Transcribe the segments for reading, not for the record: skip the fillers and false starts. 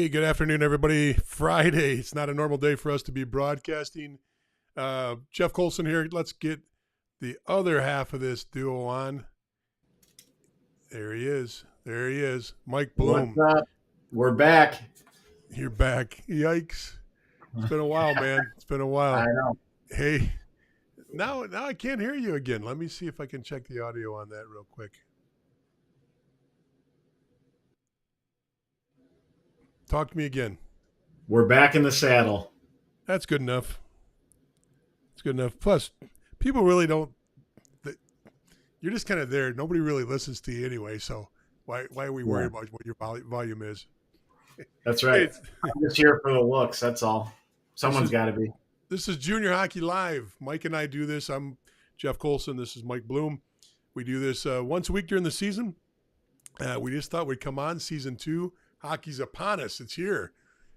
Hey, good afternoon, everybody. Friday. It's not a normal day for us to be broadcasting. Jeff Colson here. Let's get the other half of this duo on. There he is. There he is. Mike What's Bloom. up? We're back. You're back. Yikes. It's been a while, man. It's been a I while. know. Hey, now I can't hear you again. Let me see if I can check the audio on that real quick. Talk to me again. We're back in the saddle. That's good enough. It's good enough. Plus, people really don't. You're just kind of there. Nobody really listens to you anyway. So why are we worried about what your volume is? That's right. Hey, I'm just here for the looks. That's all. Someone's got to be. This is Junior Hockey Live. Mike and I do this. I'm Jeff Colson. This is Mike Bloom. We do this once a week during the season. We just thought we'd come on season 2. Hockey's upon us. It's here.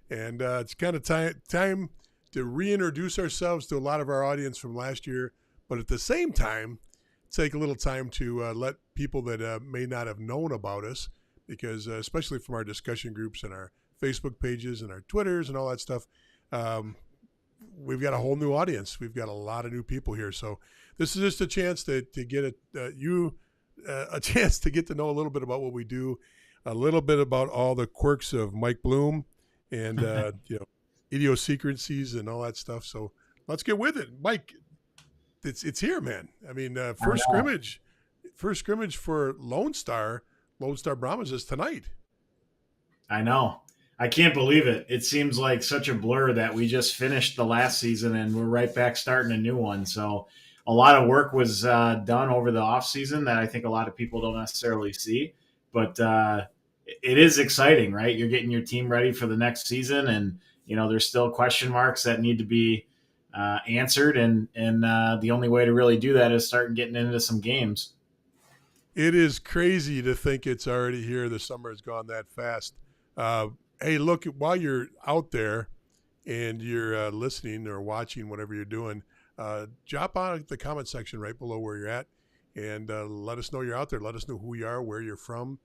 And it's kind of time to reintroduce ourselves to a lot of our audience from last year. But at the same time, take a little time to let people that may not have known about us, because especially from our discussion groups and our Facebook pages and our Twitters and all that stuff, we've got a whole new audience. We've got a lot of new people here. So this is just a chance to get a chance to get to know a little bit about what we do, a little bit about all the quirks of Mike Bloom and idiosyncrasies and all that stuff. So let's get with it. Mike, it's here, man. I mean, first scrimmage for Lone Star Brahmas is tonight. I know. I can't believe it. It seems like such a blur that we just finished the last season and we're right back starting a new one. So a lot of work was done over the off season that I think a lot of people don't necessarily see, but it is exciting, right? You're getting your team ready for the next season, and there's still question marks that need to be answered, and the only way to really do that is start getting into some games. It is crazy to think it's already here. The summer has gone that fast. Hey, look, while you're out there and you're listening or watching, whatever you're doing, drop on the comment section right below where you're at, and let us know you're out there. Let us know who you are, where you're from.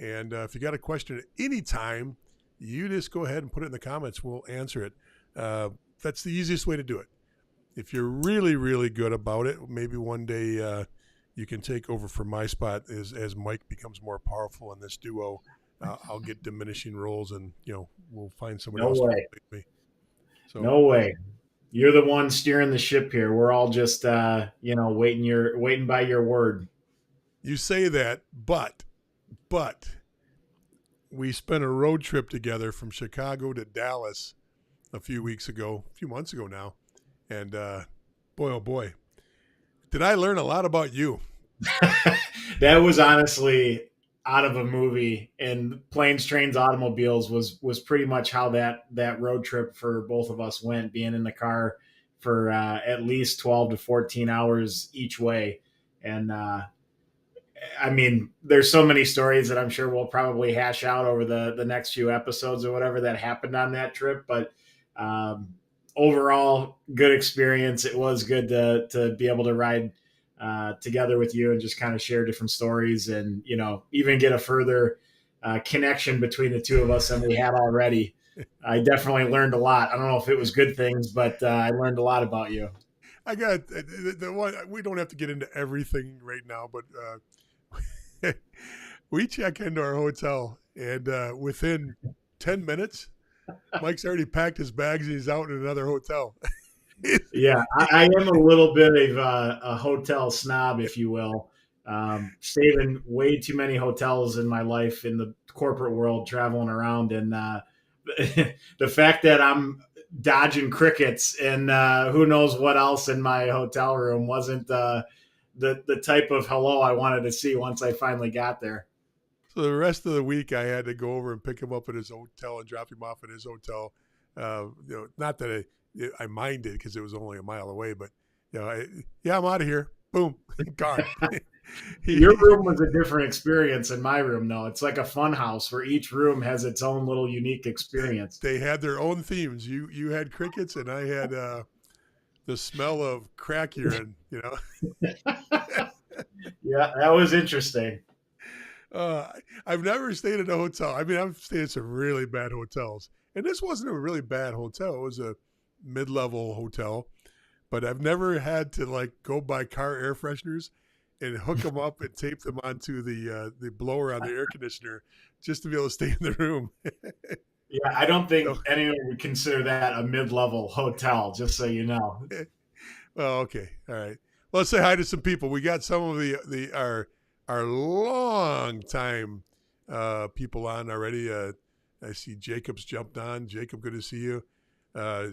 And if you got a question at any time, you just go ahead and put it in the comments. We'll answer it. That's the easiest way to do it. If you're really, really good about it, maybe one day you can take over for my spot as Mike becomes more powerful in this duo. I'll get diminishing roles, and we'll find somebody else to replace me. So, no way. You're the one steering the ship here. We're all just waiting by your word. You say that, but we spent a road trip together from Chicago to Dallas a few months ago now. And boy, oh boy, did I learn a lot about you. That was honestly out of a movie, and Planes, Trains, Automobiles was pretty much how that road trip for both of us went, being in the car for at least 12 to 14 hours each way. And I mean, there's so many stories that I'm sure we'll probably hash out over the next few episodes or whatever that happened on that trip. But overall, good experience. It was good to be able to ride together with you and just kind of share different stories, and even get a further connection between the two of us than we had already. I definitely learned a lot. I don't know if it was good things, but I learned a lot about you. I got the one. We don't have to get into everything right now, but we check into our hotel, and within 10 minutes, Mike's already packed his bags and he's out in another hotel. Yeah, I am a little bit of a hotel snob, if you will. Stayed in way too many hotels in my life in the corporate world, traveling around, and the fact that I'm dodging crickets and who knows what else in my hotel room wasn't the type of hello I wanted to see once I finally got there. So the rest of the week, I had to go over and pick him up at his hotel and drop him off at his hotel. Not that I minded because it was only a mile away, but I'm out of here. Boom, gone. Your room was a different experience than my room, though. It's like a fun house where each room has its own little unique experience. They had their own themes. You had crickets, and I had the smell of crack urine. Yeah, that was interesting. Uh, I've never stayed in a hotel. I mean, I've stayed in some really bad hotels, and this wasn't a really bad hotel. It was a mid-level hotel, but I've never had to like go buy car air fresheners and hook them up and tape them onto the blower on the air conditioner just to be able to stay in the room. Yeah, I don't So, think anyone would consider that a mid-level hotel, just so you know. well, okay, all right. Well, let's say hi to some people. We got some of the our long time people on already. I see Jacob's jumped on. Jacob, good to see you.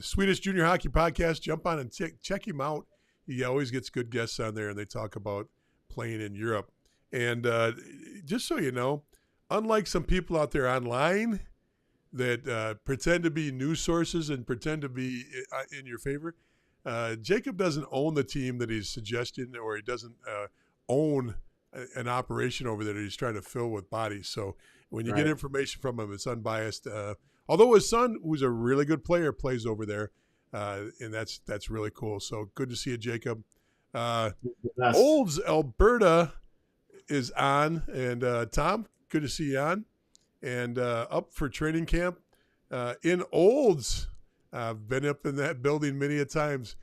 Swedish Junior Hockey Podcast. Jump on and check him out. He always gets good guests on there, and they talk about playing in Europe. And just so you know, unlike some people out there online that pretend to be news sources and pretend to be in your favor, Jacob doesn't own the team that he's suggesting, or he doesn't own an operation over there that he's trying to fill with bodies. So when you get information from him, it's unbiased. Although his son, who's a really good player, plays over there, and that's really cool. So good to see you, Jacob. Olds, Alberta is on, and Tom, good to see you on, and up for training camp in Olds. I've been up in that building many a times.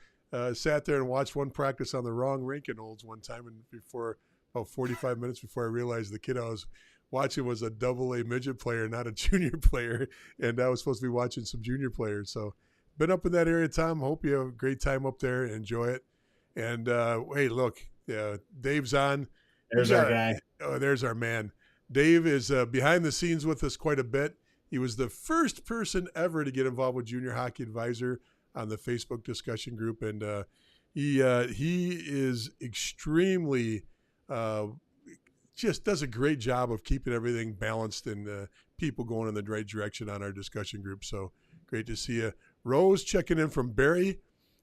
Sat there and watched one practice on the wrong rink in Olds one time, and before about 45 minutes before I realized the kid I was watching was a double-A midget player, not a junior player, and I was supposed to be watching some junior players. So been up in that area, Tom. Hope you have a great time up there. Enjoy it. And hey, look, Dave's on. There's our guy. Oh, there's our man. Dave is behind the scenes with us quite a bit. He was the first person ever to get involved with Junior Hockey Advisor on the Facebook discussion group, and he is extremely just does a great job of keeping everything balanced and people going in the right direction on our discussion group. So great to see you. Rose checking in from Barrie.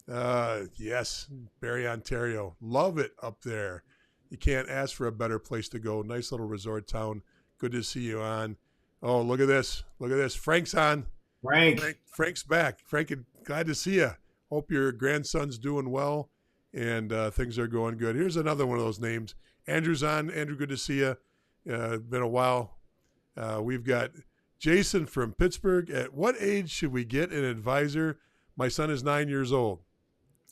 Yes, Barrie, Ontario. Love it up there. You can't ask for a better place to go. Nice little resort town. Good to see you on. Oh, look at this. Look at this. Frank's on. Frank's back. Frank, glad to see you. Hope your grandson's doing well and things are going good. Here's another one of those names. Andrew's on. Andrew, good to see you. Been a while. We've got Jason from Pittsburgh. At what age should we get an advisor? My son is 9 years old.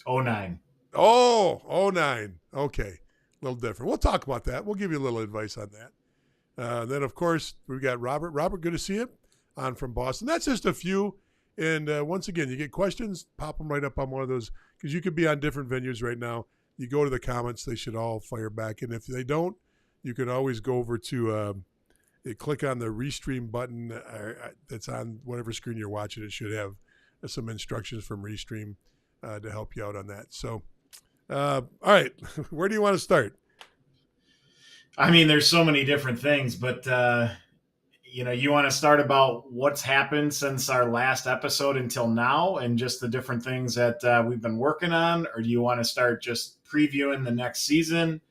09. Oh, 09. Okay. A little different. We'll talk about that. We'll give you a little advice on that. Then, of course, we've got Robert. Robert, good to see you on from Boston. That's just a few. And once again, you get questions, pop them right up on one of those because you could be on different venues right now. You go to the comments, they should all fire back. And if they don't, you can always go over to click on the Restream button that's on whatever screen you're watching. It should have some instructions from Restream to help you out on that. So, all right, where do you want to start? I mean, there's so many different things, but you want to start about what's happened since our last episode until now and just the different things that we've been working on, or do you want to start just previewing the next season?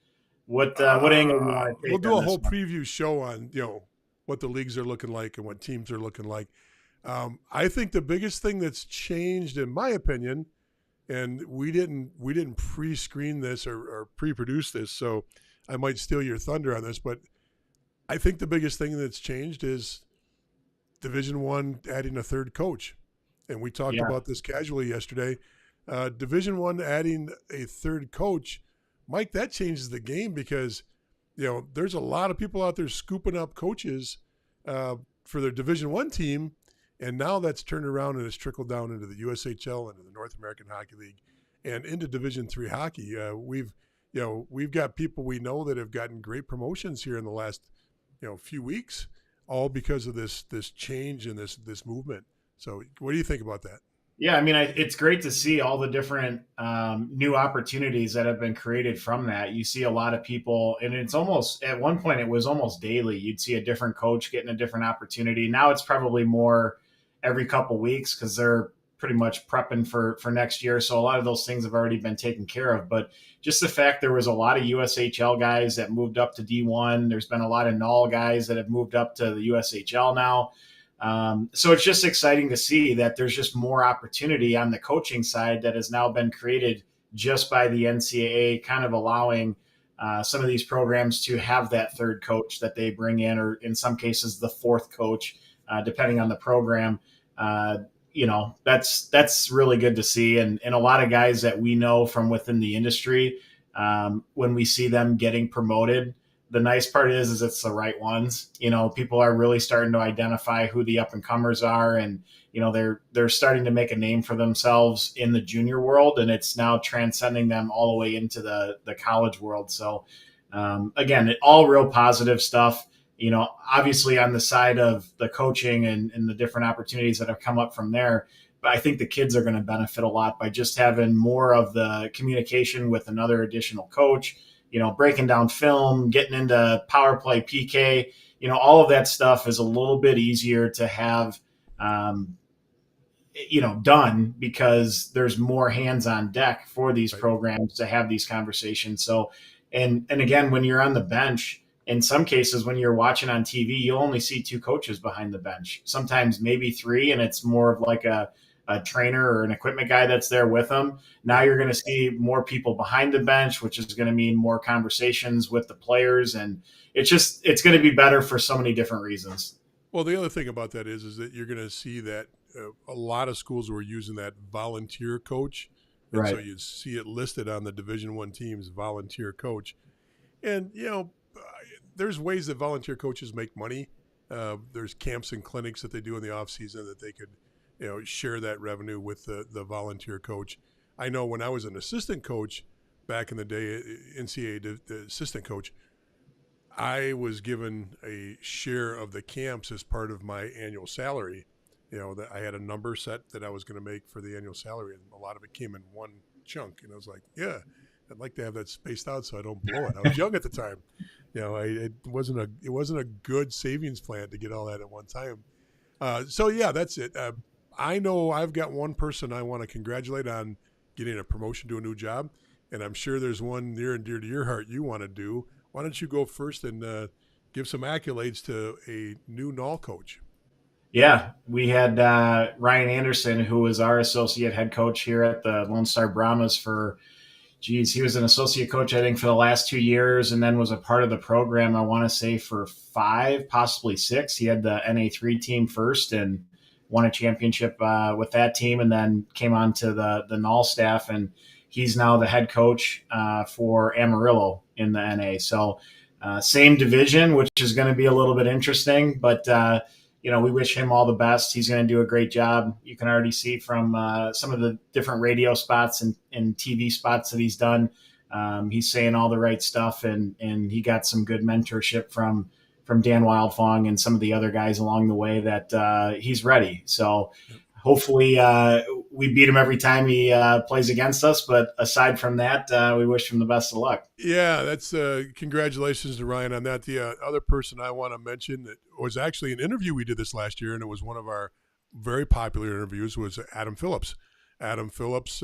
What angle do you want to take? We'll do a whole preview show on what the leagues are looking like and what teams are looking like. I think the biggest thing that's changed, in my opinion, and we didn't pre-screen this or pre-produce this, so I might steal your thunder on this, but I think the biggest thing that's changed is Division I adding a third coach. And we talked about this casually yesterday. Division I adding a third coach, Mike, that changes the game because, there's a lot of people out there scooping up coaches for their Division I team. And now that's turned around and it's trickled down into the USHL and the North American Hockey League and into Division III hockey. We've got people we know that have gotten great promotions here in the last few weeks, all because of this change and this movement. So what do you think about that? Yeah, I mean, it's great to see all the different new opportunities that have been created from that. You see a lot of people, and it's almost, at one point, it was almost daily. You'd see a different coach getting a different opportunity. Now it's probably more every couple weeks because they're pretty much prepping for next year. So a lot of those things have already been taken care of. But just the fact there was a lot of USHL guys that moved up to D1. There's been a lot of Null guys that have moved up to the USHL now. So it's just exciting to see that there's just more opportunity on the coaching side that has now been created just by the NCAA kind of allowing some of these programs to have that third coach that they bring in, or in some cases the fourth coach, depending on the program. That's really good to see. And a lot of guys that we know from within the industry, when we see them getting promoted, the nice part is it's the right ones. People are really starting to identify who the up and comers are, and they're starting to make a name for themselves in the junior world, and it's now transcending them all the way into the college world. So again, all real positive stuff. Obviously on the side of the coaching and the different opportunities that have come up from there. But I think the kids are going to benefit a lot by just having more of the communication with another additional coach, breaking down film, getting into power play, PK, all of that stuff is a little bit easier to have, done, because there's more hands on deck for these programs to have these conversations. So, and again, when you're on the bench, in some cases, when you're watching on TV, you'll only see two coaches behind the bench, sometimes maybe three, and it's more of like a trainer or an equipment guy that's there with them. Now you're going to see more people behind the bench, which is going to mean more conversations with the players. And it's going to be better for so many different reasons. Well, the other thing about that is that you're going to see that a lot of schools were using that volunteer coach. And right. So you see it listed on the Division I team's volunteer coach. And, there's ways that volunteer coaches make money. There's camps and clinics that they do in the off season that they could, share that revenue with the volunteer coach. I know when I was an assistant coach back in the day, NCAA the assistant coach, I was given a share of the camps as part of my annual salary. That I had a number set that I was going to make for the annual salary, and a lot of it came in one chunk. And I was like, yeah, I'd like to have that spaced out so I don't blow it. I was young at the time. It wasn't a good savings plan to get all that at one time. So yeah, that's it. I know I've got one person I want to congratulate on getting a promotion to a new job, and I'm sure there's one near and dear to your heart you want to do. Why don't you go first and give some accolades to a new NAL coach? Yeah, we had Ryan Anderson, who was our associate head coach here at the Lone Star Brahmas for, he was an associate coach, I think, for the last 2 years, and then was a part of the program, I want to say, for 5, possibly 6. He had the NA3 team first and won a championship with that team, and then came on to the NAL staff, and he's now the head coach for Amarillo in the NA. So same division, which is going to be a little bit interesting, but we wish him all the best. He's going to do a great job. You can already see from some of the different radio spots and TV spots that he's done. He's saying all the right stuff, and he got some good mentorship from Dan Wildfong and some of the other guys along the way that he's ready. So hopefully we beat him every time he plays against us. But aside from that, we wish him the best of luck. Yeah, that's congratulations to Ryan on that. The other person I want to mention that was actually an interview we did this last year, and it was one of our very popular interviews, was Adam Phillips. Adam Phillips,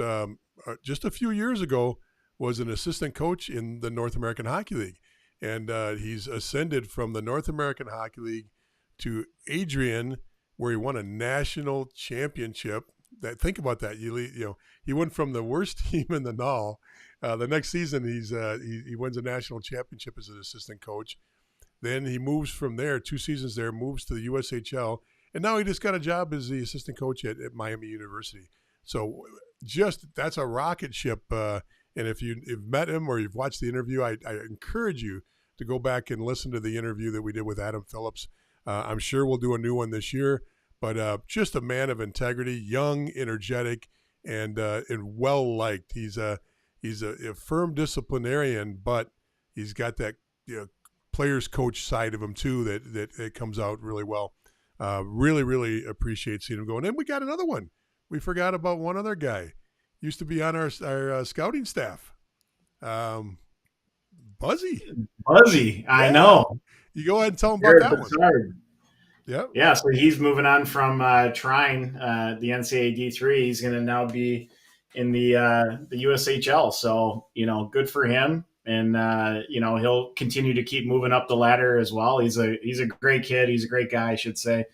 just a few years ago, was an assistant coach in the North American Hockey League. And he's ascended from the North American Hockey League to Adrian, where he won a national championship. Think about that. He went from the worst team in the NAL. The next season, he wins a national championship as an assistant coach. Then he moves from there, 2 seasons there, moves to the USHL, and now he just got a job as the assistant coach at Miami University. So that's a rocket ship. And if you've met him or you've watched the interview, I encourage you to go back and listen to the interview that we did with Adam Phillips. I'm sure we'll do a new one this year, but just a man of integrity, young, energetic, and well-liked. He's a firm disciplinarian, but he's got that players coach side of him too that it comes out really well. Really, really appreciate seeing him go. And then we got another one. We forgot about one other guy. Used to be on our scouting staff. Buzzy, yeah. I know. You go ahead and tell him about that one. Yeah. So he's moving on from Trine, the NCAA D3. He's going to now be in the USHL. So good for him, and he'll continue to keep moving up the ladder as well. He's a great kid. He's a great guy, I should say.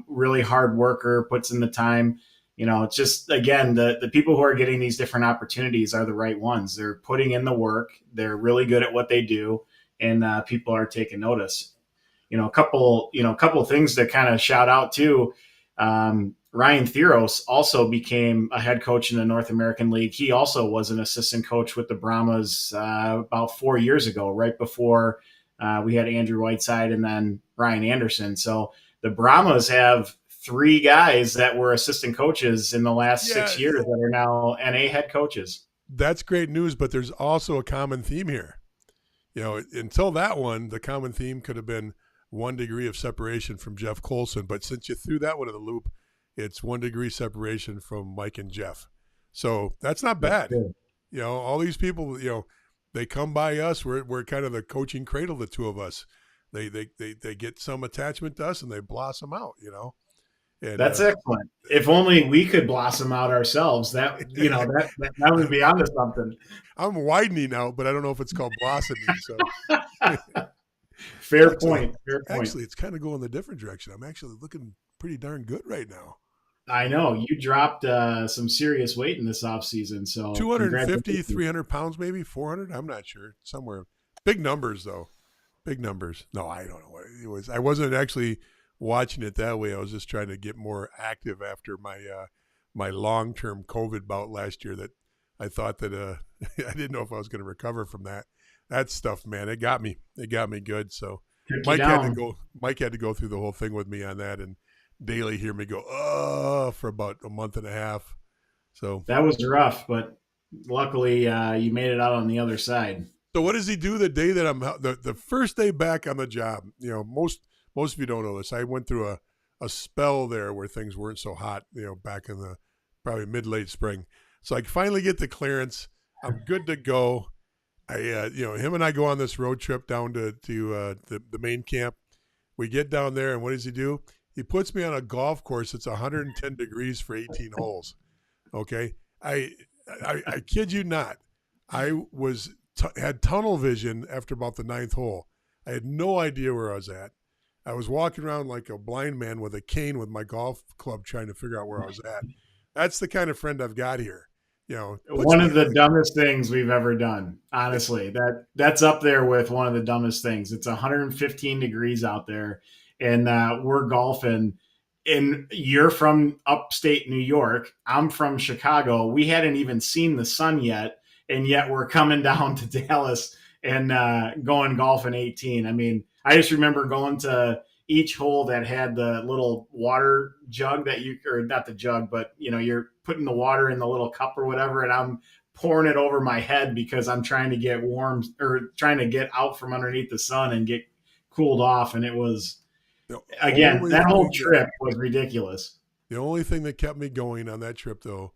Really hard worker, puts in the time. It's just, again, the people who are getting these different opportunities are the right ones. They're putting in the work. They're really good at what they do, and people are taking notice. A couple things to kind of shout out too. Ryan Theros also became a head coach in the North American League. He also was an assistant coach with the Brahmas about 4 years ago, right before we had Andrew Whiteside and then Brian Anderson. So the Brahmas have 3 guys that were assistant coaches in the last 6 years that are now NA head coaches. That's great news, but there's also a common theme here. Until that one, the common theme could have been 1 degree of separation from Jeff Colson. But since you threw that one in the loop, it's 1 degree separation from Mike and Jeff. So that's not bad. All these people, they come by us. We're kind of the coaching cradle, the two of us. They get some attachment to us and they blossom out, And, that's excellent. If only we could blossom out ourselves, that would be onto something. I'm widening out, but I don't know if it's called blossoming. So Fair point. Actually, it's kind of going the different direction. I'm actually looking pretty darn good right now. I know you dropped some serious weight in this off season. So 250, 300 pounds, maybe 400. I'm not sure. Somewhere. Big numbers, though. Big numbers. No, I don't know what it was. I wasn't actually watching it that way. I was just trying to get more active after my long-term COVID bout last year that I thought that I didn't know if I was going to recover from that stuff, man. It got me good. So Mike had to go through the whole thing with me on that, and daily hear me go for about a month and a half. So that was rough, but luckily you made it out on the other side. So what does he do the day that I'm the first day back on the job? Most of you don't know this. I went through a spell there where things weren't so hot, back in the probably mid-late spring. So I finally get the clearance. I'm good to go. Him and I go on this road trip down to the main camp. We get down there, and what does he do? He puts me on a golf course. It's 110 degrees for 18 holes. Okay, I kid you not. I had tunnel vision after about the 9th hole. I had no idea where I was at. I was walking around like a blind man with a cane with my golf club trying to figure out where I was at. That's the kind of friend I've got here. One of the dumbest things we've ever done. Honestly, that's up there with one of the dumbest things. It's 115 degrees out there, and we're golfing. And you're from upstate New York. I'm from Chicago. We hadn't even seen the sun yet, and yet we're coming down to Dallas and going golfing 18. I mean, I just remember going to each hole that had the little water jug or not the jug, but you're putting the water in the little cup or whatever, and I'm pouring it over my head because I'm trying to get warm or trying to get out from underneath the sun and get cooled off. And it was, again, that whole trip was ridiculous. The only thing that kept me going on that trip, though,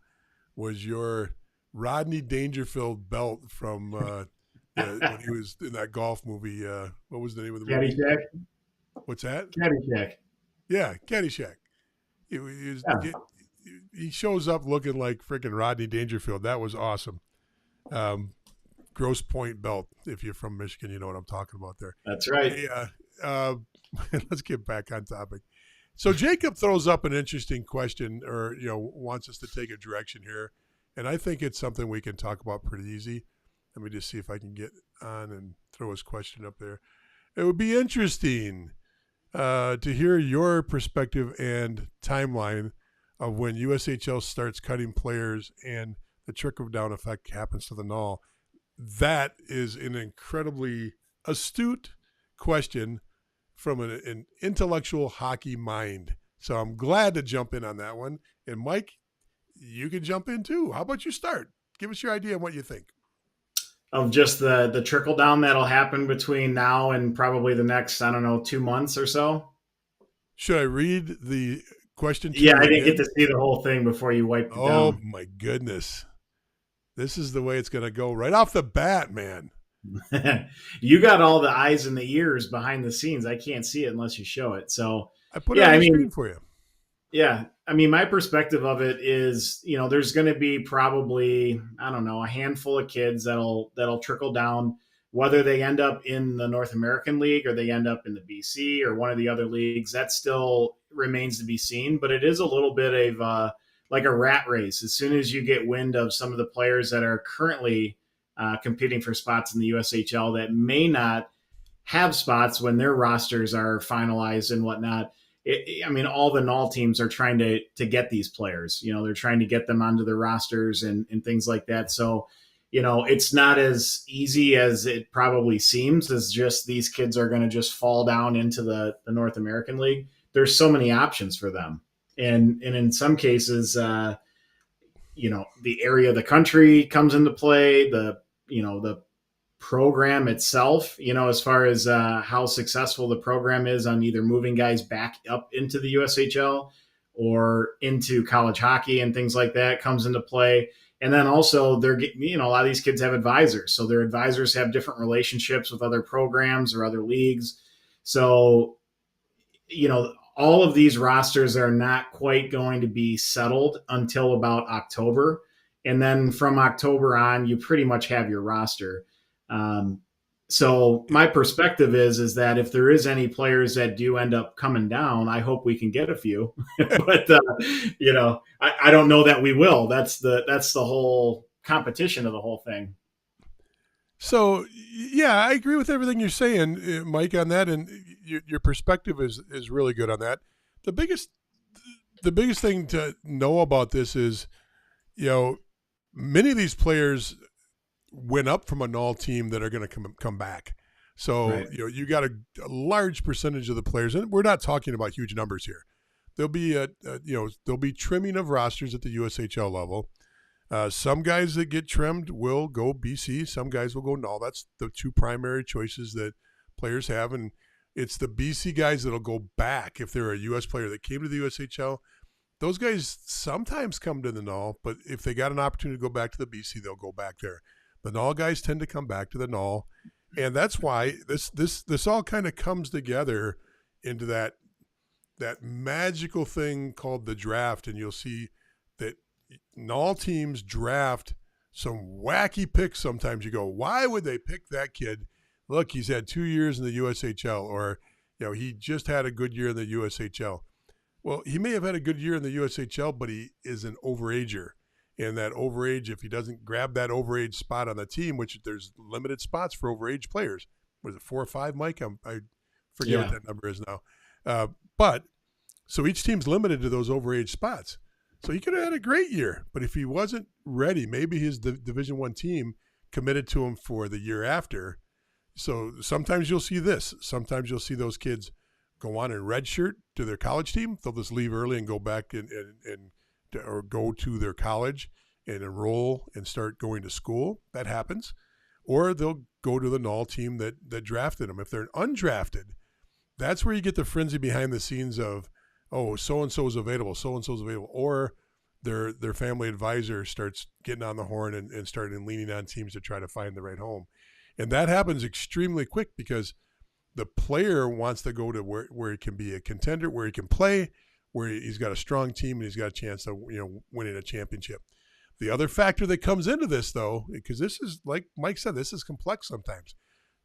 was your Rodney Dangerfield belt from when he was in that golf movie. What was the name of the movie? Caddyshack. What's that? Caddyshack. Yeah, Caddyshack. He shows up looking like freaking Rodney Dangerfield. That was awesome. Grosse Pointe belt. If you're from Michigan, you know what I'm talking about there. That's right. Hey, let's get back on topic. So Jacob throws up an interesting question, or wants us to take a direction here, and I think it's something we can talk about pretty easy. Let me just see if I can get on and throw his question up there. It would be interesting to hear your perspective and timeline of when USHL starts cutting players and the trickle-down effect happens to the null. That is an incredibly astute question from an intellectual hockey mind. So I'm glad to jump in on that one. And Mike, you can jump in too. How about you start? Give us your idea of what you think. Of just the trickle down that'll happen between now and probably the next, 2 months or so. Should I read the question? Yeah, I didn't get to see the whole thing before you wiped it down. Oh my goodness. This is the way it's going to go right off the bat, man. You got all the eyes and the ears behind the scenes. I can't see it unless you show it. So I put it on the screen for you. Yeah. I mean, my perspective of it is, there's going to be probably, a handful of kids that'll trickle down, whether they end up in the North American League or they end up in the BC or one of the other leagues. That still remains to be seen, but it is a little bit of like a rat race. As soon as you get wind of some of the players that are currently competing for spots in the USHL that may not have spots when their rosters are finalized and whatnot. I mean, all the NOL teams are trying to get these players. They're trying to get them onto their rosters and things like that. So, it's not as easy as it probably seems. As just these kids are going to just fall down into the North American League. There's so many options for them, and in some cases, the area of the country comes into play. The program itself, as far as how successful the program is on either moving guys back up into the USHL or into college hockey and things like that comes into play. And then also they're getting, a lot of these kids have advisors. So their advisors have different relationships with other programs or other leagues. So, all of these rosters are not quite going to be settled until about October. And then from October on, you pretty much have your roster. So my perspective is that if there is any players that do end up coming down, I hope we can get a few, but I don't know that we will. That's the whole competition of the whole thing. So yeah, I agree with everything you're saying, Mike, on that. And your perspective is really good on that. The biggest thing to know about this is, many of these players went up from a NOL team that are going to come back. So, right. You got a large percentage of the players, and we're not talking about huge numbers here. There'll be there'll be trimming of rosters at the USHL level. Some guys that get trimmed will go BC. Some guys will go NOL. That's the two primary choices that players have. And it's the BC guys that'll go back if they're a U.S. player that came to the USHL. Those guys sometimes come to the NOL, but if they got an opportunity to go back to the BC, they'll go back there. The NOL guys tend to come back to the NOL, and that's why this all kind of comes together into that magical thing called the draft. And you'll see that NOL teams draft some wacky picks. Sometimes you go, why would they pick that kid? Look, he's had 2 years in the USHL, or he just had a good year in the USHL. Well, he may have had a good year in the USHL, but he is an overager. And that overage, if he doesn't grab that overage spot on the team, which there's limited spots for overage players. Was it 4 or 5, Mike? I forget what that number is now. But so each team's limited to those overage spots. So he could have had a great year, but if he wasn't ready, maybe his Division I team committed to him for the year after. So sometimes you'll see this. Sometimes you'll see those kids go on and redshirt to their college team. They'll just leave early and go back or go to their college and enroll and start going to school. That happens. Or they'll go to the NOL team that drafted them. If they're undrafted, that's where you get the frenzy behind the scenes of, oh, so-and-so is available, so-and-so is available. Or their family advisor starts getting on the horn and starting leaning on teams to try to find the right home. And that happens extremely quick because the player wants to go to where he can be a contender, where he can play, where he's got a strong team and he's got a chance of winning a championship. The other factor that comes into this, though, because this is, like Mike said, this is complex sometimes.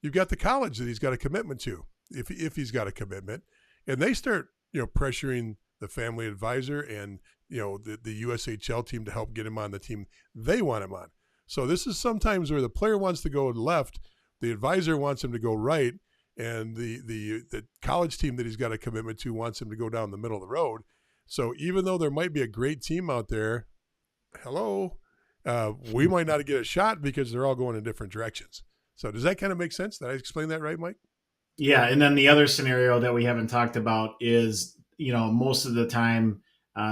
You've got the college that he's got a commitment to, if he's got a commitment, and they start pressuring the family advisor and the USHL team to help get him on the team they want him on. So this is sometimes where the player wants to go left, the advisor wants him to go right, and the college team that he's got a commitment to wants him to go down the middle of the road. So even though there might be a great team out there, we might not get a shot because they're all going in different directions. So does that kind of make sense? Did I explain that right, Mike? Yeah, and then the other scenario that we haven't talked about is, most of the time,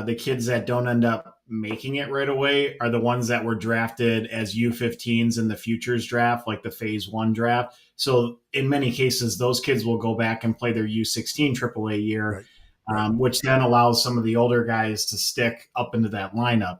the kids that don't end up making it right away are the ones that were drafted as U15s in the futures draft, like the phase 1 draft. So in many cases, those kids will go back and play their U16 AAA year, right. Which then allows some of the older guys to stick up into that lineup.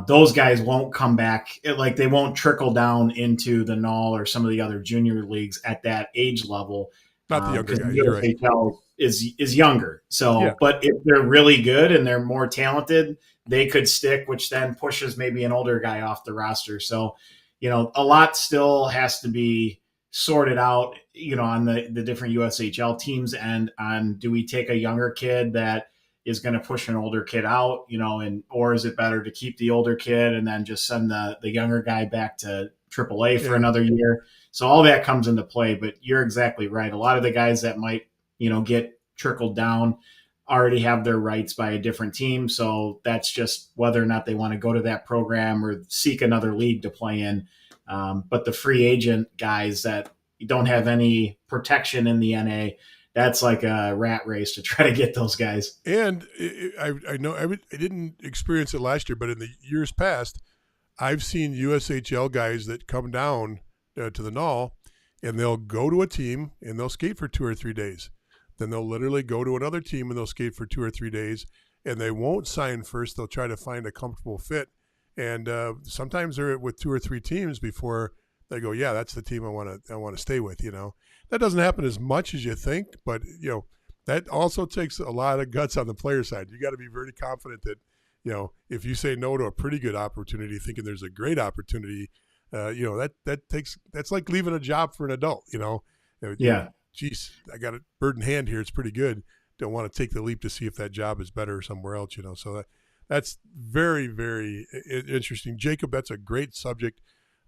Those guys won't come back, they won't trickle down into the NOL or some of the other junior leagues at that age level. Not the younger guys. The USHL is younger. So, yeah. But if they're really good and they're more talented, they could stick, which then pushes maybe an older guy off the roster. So, a lot still has to be sorted out, on the different USHL teams and on, do we take a younger kid that is going to push an older kid out, or is it better to keep the older kid and then just send the younger guy back to AAA for another year? So all that comes into play, but you're exactly right. A lot of the guys that might, get trickled down already have their rights by a different team. So that's just whether or not they want to go to that program or seek another league to play in. But the free agent guys that don't have any protection in the NA, that's like a rat race to try to get those guys. And I know I didn't experience it last year, but in the years past, I've seen USHL guys that come down to the Null, and they'll go to a team and they'll skate for 2 or 3 days. Then they'll literally go to another team and they'll skate for 2 or 3 days, and they won't sign first. They'll try to find a comfortable fit. And sometimes they're with 2 or 3 teams before they go, yeah, that's the team I want to stay with. That doesn't happen as much as you think, but that also takes a lot of guts on the player side. You got to be very confident that if you say no to a pretty good opportunity, thinking there's a great opportunity, that's like leaving a job for an adult. Yeah. Geez, I got a bird in hand here. It's pretty good. Don't want to take the leap to see if that job is better somewhere else. So that's very, very interesting. Jacob, that's a great subject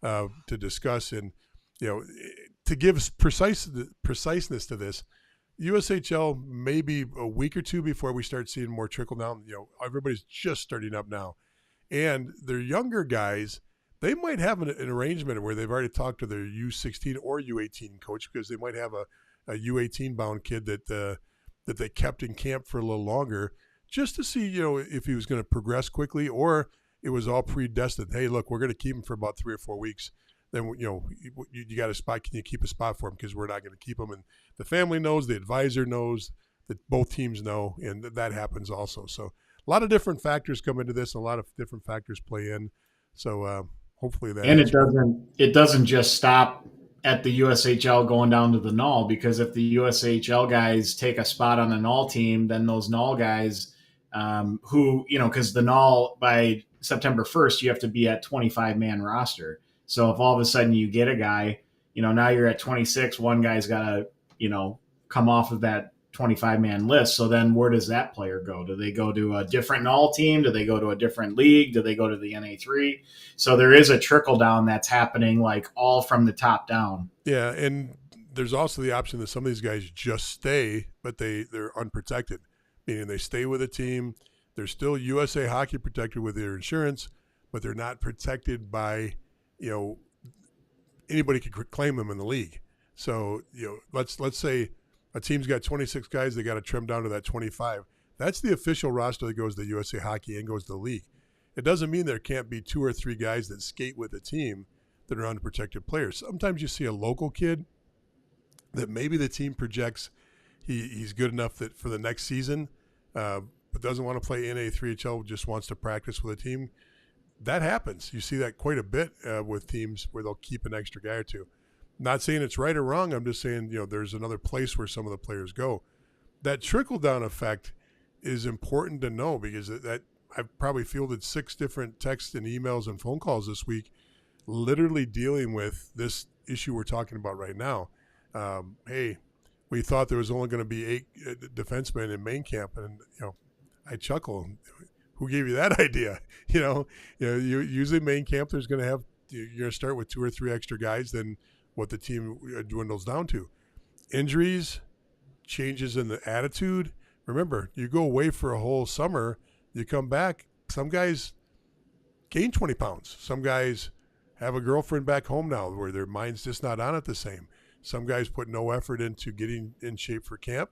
to discuss, and to give preciseness to this, USHL maybe a week or two before we start seeing more trickle down. Everybody's just starting up now, and their younger guys, they might have an arrangement where they've already talked to their U16 or U18 coach, because they might have a U18 bound kid that they kept in camp for a little longer, just to see if he was going to progress quickly, or it was all predestined. Hey, look, we're going to keep him for about 3 or 4 weeks. Then you got a spot. Can you keep a spot for him? Because we're not going to keep him. And the family knows, the advisor knows, that both teams know, and that happens also. So a lot of different factors come into this. A lot of different factors play in. So hopefully that. And it doesn't just stop at the USHL going down to the Null, because if the USHL guys take a spot on the Null team, then those Null guys who, because the Null by September 1st, you have to be at 25-man roster. So if all of a sudden you get a guy, now you're at 26, one guy's got to, come off of that 25-man list. So then where does that player go? Do they go to a different Null team? Do they go to a different league? Do they go to the NA3? So there is a trickle down that's happening, like all from the top down. Yeah, and there's also the option that some of these guys just stay, but they're unprotected, meaning they stay with a team. They're still USA Hockey protected with their insurance, but they're not protected by, anybody could claim them in the league. So, let's say a team's got 26 guys, they got to trim down to that 25. That's the official roster that goes to USA Hockey and goes to the league. It doesn't mean there can't be 2 or 3 guys that skate with a team that are unprotected players. Sometimes you see a local kid that maybe the team projects he's good enough that for the next season, but doesn't want to play NA3HL, just wants to practice with a team. That happens. You see that quite a bit with teams where they'll keep an extra guy or two. Not saying it's right or wrong. I'm just saying, there's another place where some of the players go. That trickle-down effect is important to know, because that I've probably fielded 6 different texts and emails and phone calls this week, literally dealing with this issue we're talking about right now. Hey, we thought there was only going to be 8 defensemen in main camp, and I chuckle. Who gave you that idea? You usually main camp there's going to have, you're going to start with 2 or 3 extra guys than what the team dwindles down to. Injuries, changes in the attitude. Remember, you go away for a whole summer, you come back, some guys gain 20 pounds. Some guys have a girlfriend back home now where their mind's just not on it the same. Some guys put no effort into getting in shape for camp,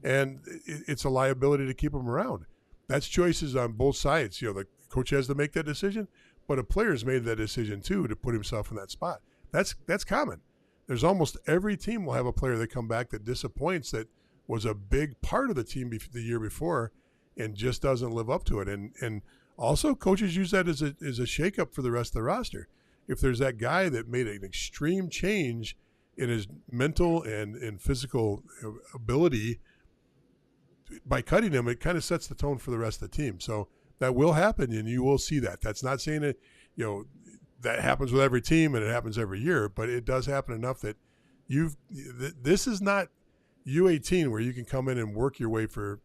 and it's a liability to keep them around. That's choices on both sides. The coach has to make that decision, but a player's made that decision too to put himself in that spot. That's common. There's almost every team will have a player that come back that disappoints, that was a big part of the team the year before and just doesn't live up to it. And also coaches use that as a shakeup for the rest of the roster. If there's that guy that made an extreme change in his mental and physical ability, by cutting him, it kind of sets the tone for the rest of the team. So that will happen, and you will see that. That's not saying that, that happens with every team and it happens every year, but it does happen enough that this is not U18 where you can come in and work your way for,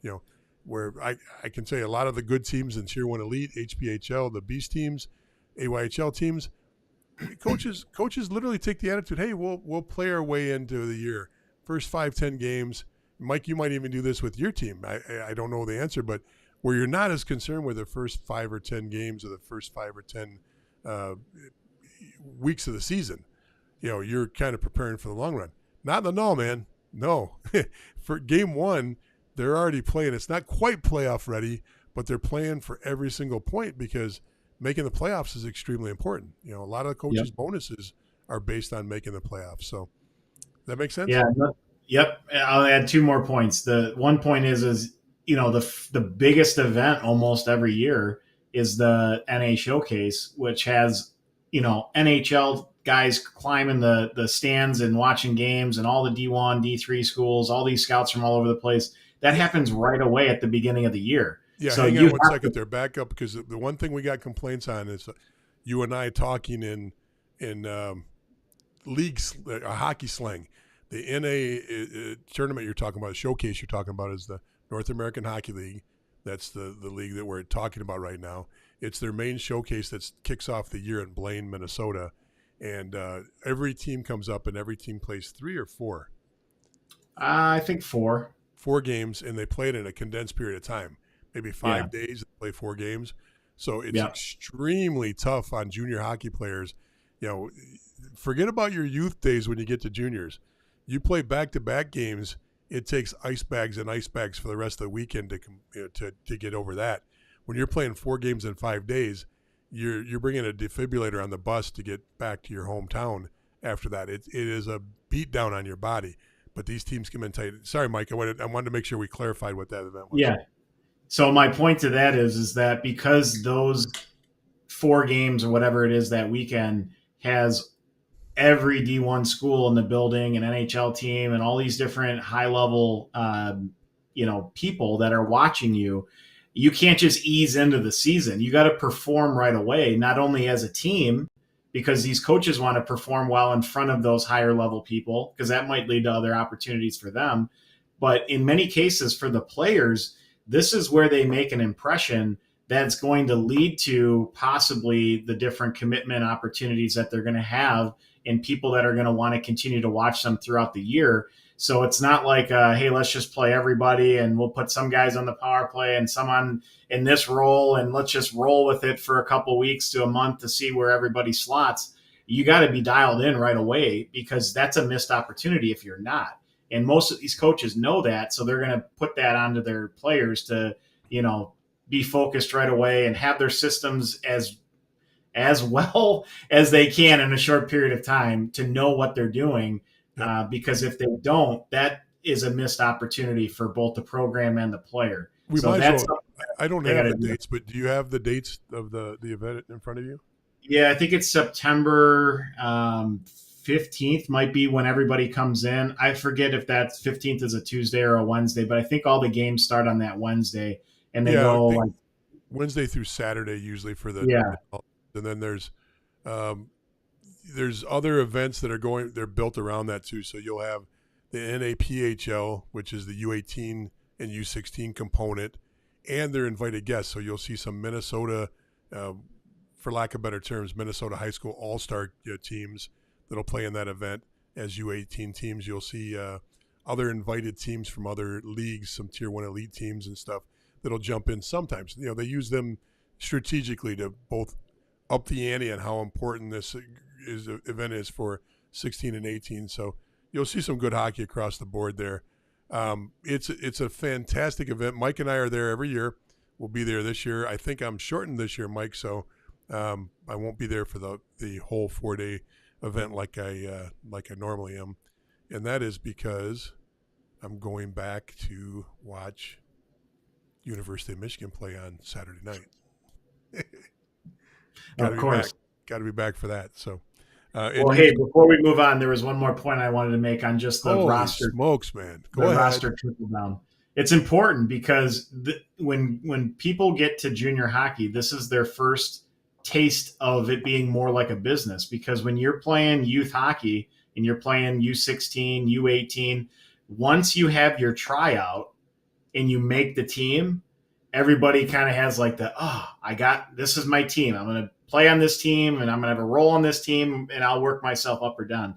where I can say a lot of the good teams in Tier 1 Elite, HPHL, the Beast teams, AYHL teams, coaches literally take the attitude, hey, we'll play our way into the year. First 5-10 games. Mike, you might even do this with your team. I don't know the answer, but where you're not as concerned with the first 5 or 10 games or the first 5 or 10 weeks of the season. You're kind of preparing for the long run. Not in the null, man. No. For game 1, they're already playing. It's not quite playoff ready, but they're playing for every single point because making the playoffs is extremely important. A lot of the coaches' bonuses are based on making the playoffs. So that makes sense? Yeah. Yep. I'll add 2 more points. The one point is the biggest event almost every year is the NA Showcase, which has, NHL guys climbing the stands and watching games, and all the D1, D3 schools, all these scouts from all over the place. That happens right away at the beginning of the year. Yeah, so hang on one second there. Back up, because the one thing we got complaints on is you and I talking in leagues, hockey slang. The NA tournament you're talking about, showcase you're talking about, is the North American Hockey League. That's the league that we're talking about right now. It's their main showcase that kicks off the year in Blaine, Minnesota. And every team comes up, and every team plays 3 or 4? I think 4. 4 games, and they play it in a condensed period of time. Maybe 5 days, they play 4 games. So it's extremely tough on junior hockey players. Forget about your youth days when you get to juniors. You play back-to-back games, it takes ice bags and ice bags for the rest of the weekend to get over that. When you're playing 4 games in 5 days, you're bringing a defibrillator on the bus to get back to your hometown after that. It is a beat down on your body. But these teams come in tight. Sorry, Mike, I wanted to make sure we clarified what that event was. Yeah. So my point to that is that because those 4 games or whatever it is that weekend has every D1 school in the building, an NHL team, and all these different high-level, people that are watching you, you can't just ease into the season. You got to perform right away, not only as a team, because these coaches want to perform well in front of those higher-level people, because that might lead to other opportunities for them. But in many cases, for the players, this is where they make an impression that's going to lead to possibly the different commitment opportunities that they're going to have, and people that are going to want to continue to watch them throughout the year. So it's not like, hey, let's just play everybody and we'll put some guys on the power play and some in this role, and let's just roll with it for a couple weeks to a month to see where everybody slots. You got to be dialed in right away, because that's a missed opportunity if you're not. And most of these coaches know that, so they're going to put that onto their players to, be focused right away and have their systems as well as they can in a short period of time to know what they're doing. Because if they don't, that is a missed opportunity for both the program and the player. I don't have the dates, but do you have the dates of the event in front of you? Yeah, I think it's September 15th might be when everybody comes in. I forget if that's 15th is a Tuesday or a Wednesday, but I think all the games start on that Wednesday, and they go like Wednesday through Saturday usually for the and then there's other events that they're built around that too. So you'll have the NAPHL, which is the U18 and U16 component, and their invited guests. So you'll see some Minnesota, for lack of better terms, Minnesota high school all-star teams that'll play in that event as U18 teams. You'll see other invited teams from other leagues, some Tier 1 elite teams and stuff that'll jump in sometimes. They use them strategically to both up the ante on how important this event is for 16 and 18. So you'll see some good hockey across the board there. It's a fantastic event. Mike and I are there every year. We'll be there this year. I think I'm shortened this year, Mike, so I won't be there for the whole 4-day event like I normally am, and that is because I'm going back to watch University of Michigan play on Saturday night. Of course. Got to be back for that. So, before we move on, there was one more point I wanted to make on just the roster. Smokes, man! Go ahead. Roster trickle down. It's important because when people get to junior hockey, this is their first taste of it being more like a business. Because when you're playing youth hockey and you're playing U16, U18, once you have your tryout, and you make the team, everybody kind of has like this is my team. I'm going to play on this team and I'm going to have a role on this team and I'll work myself up or down.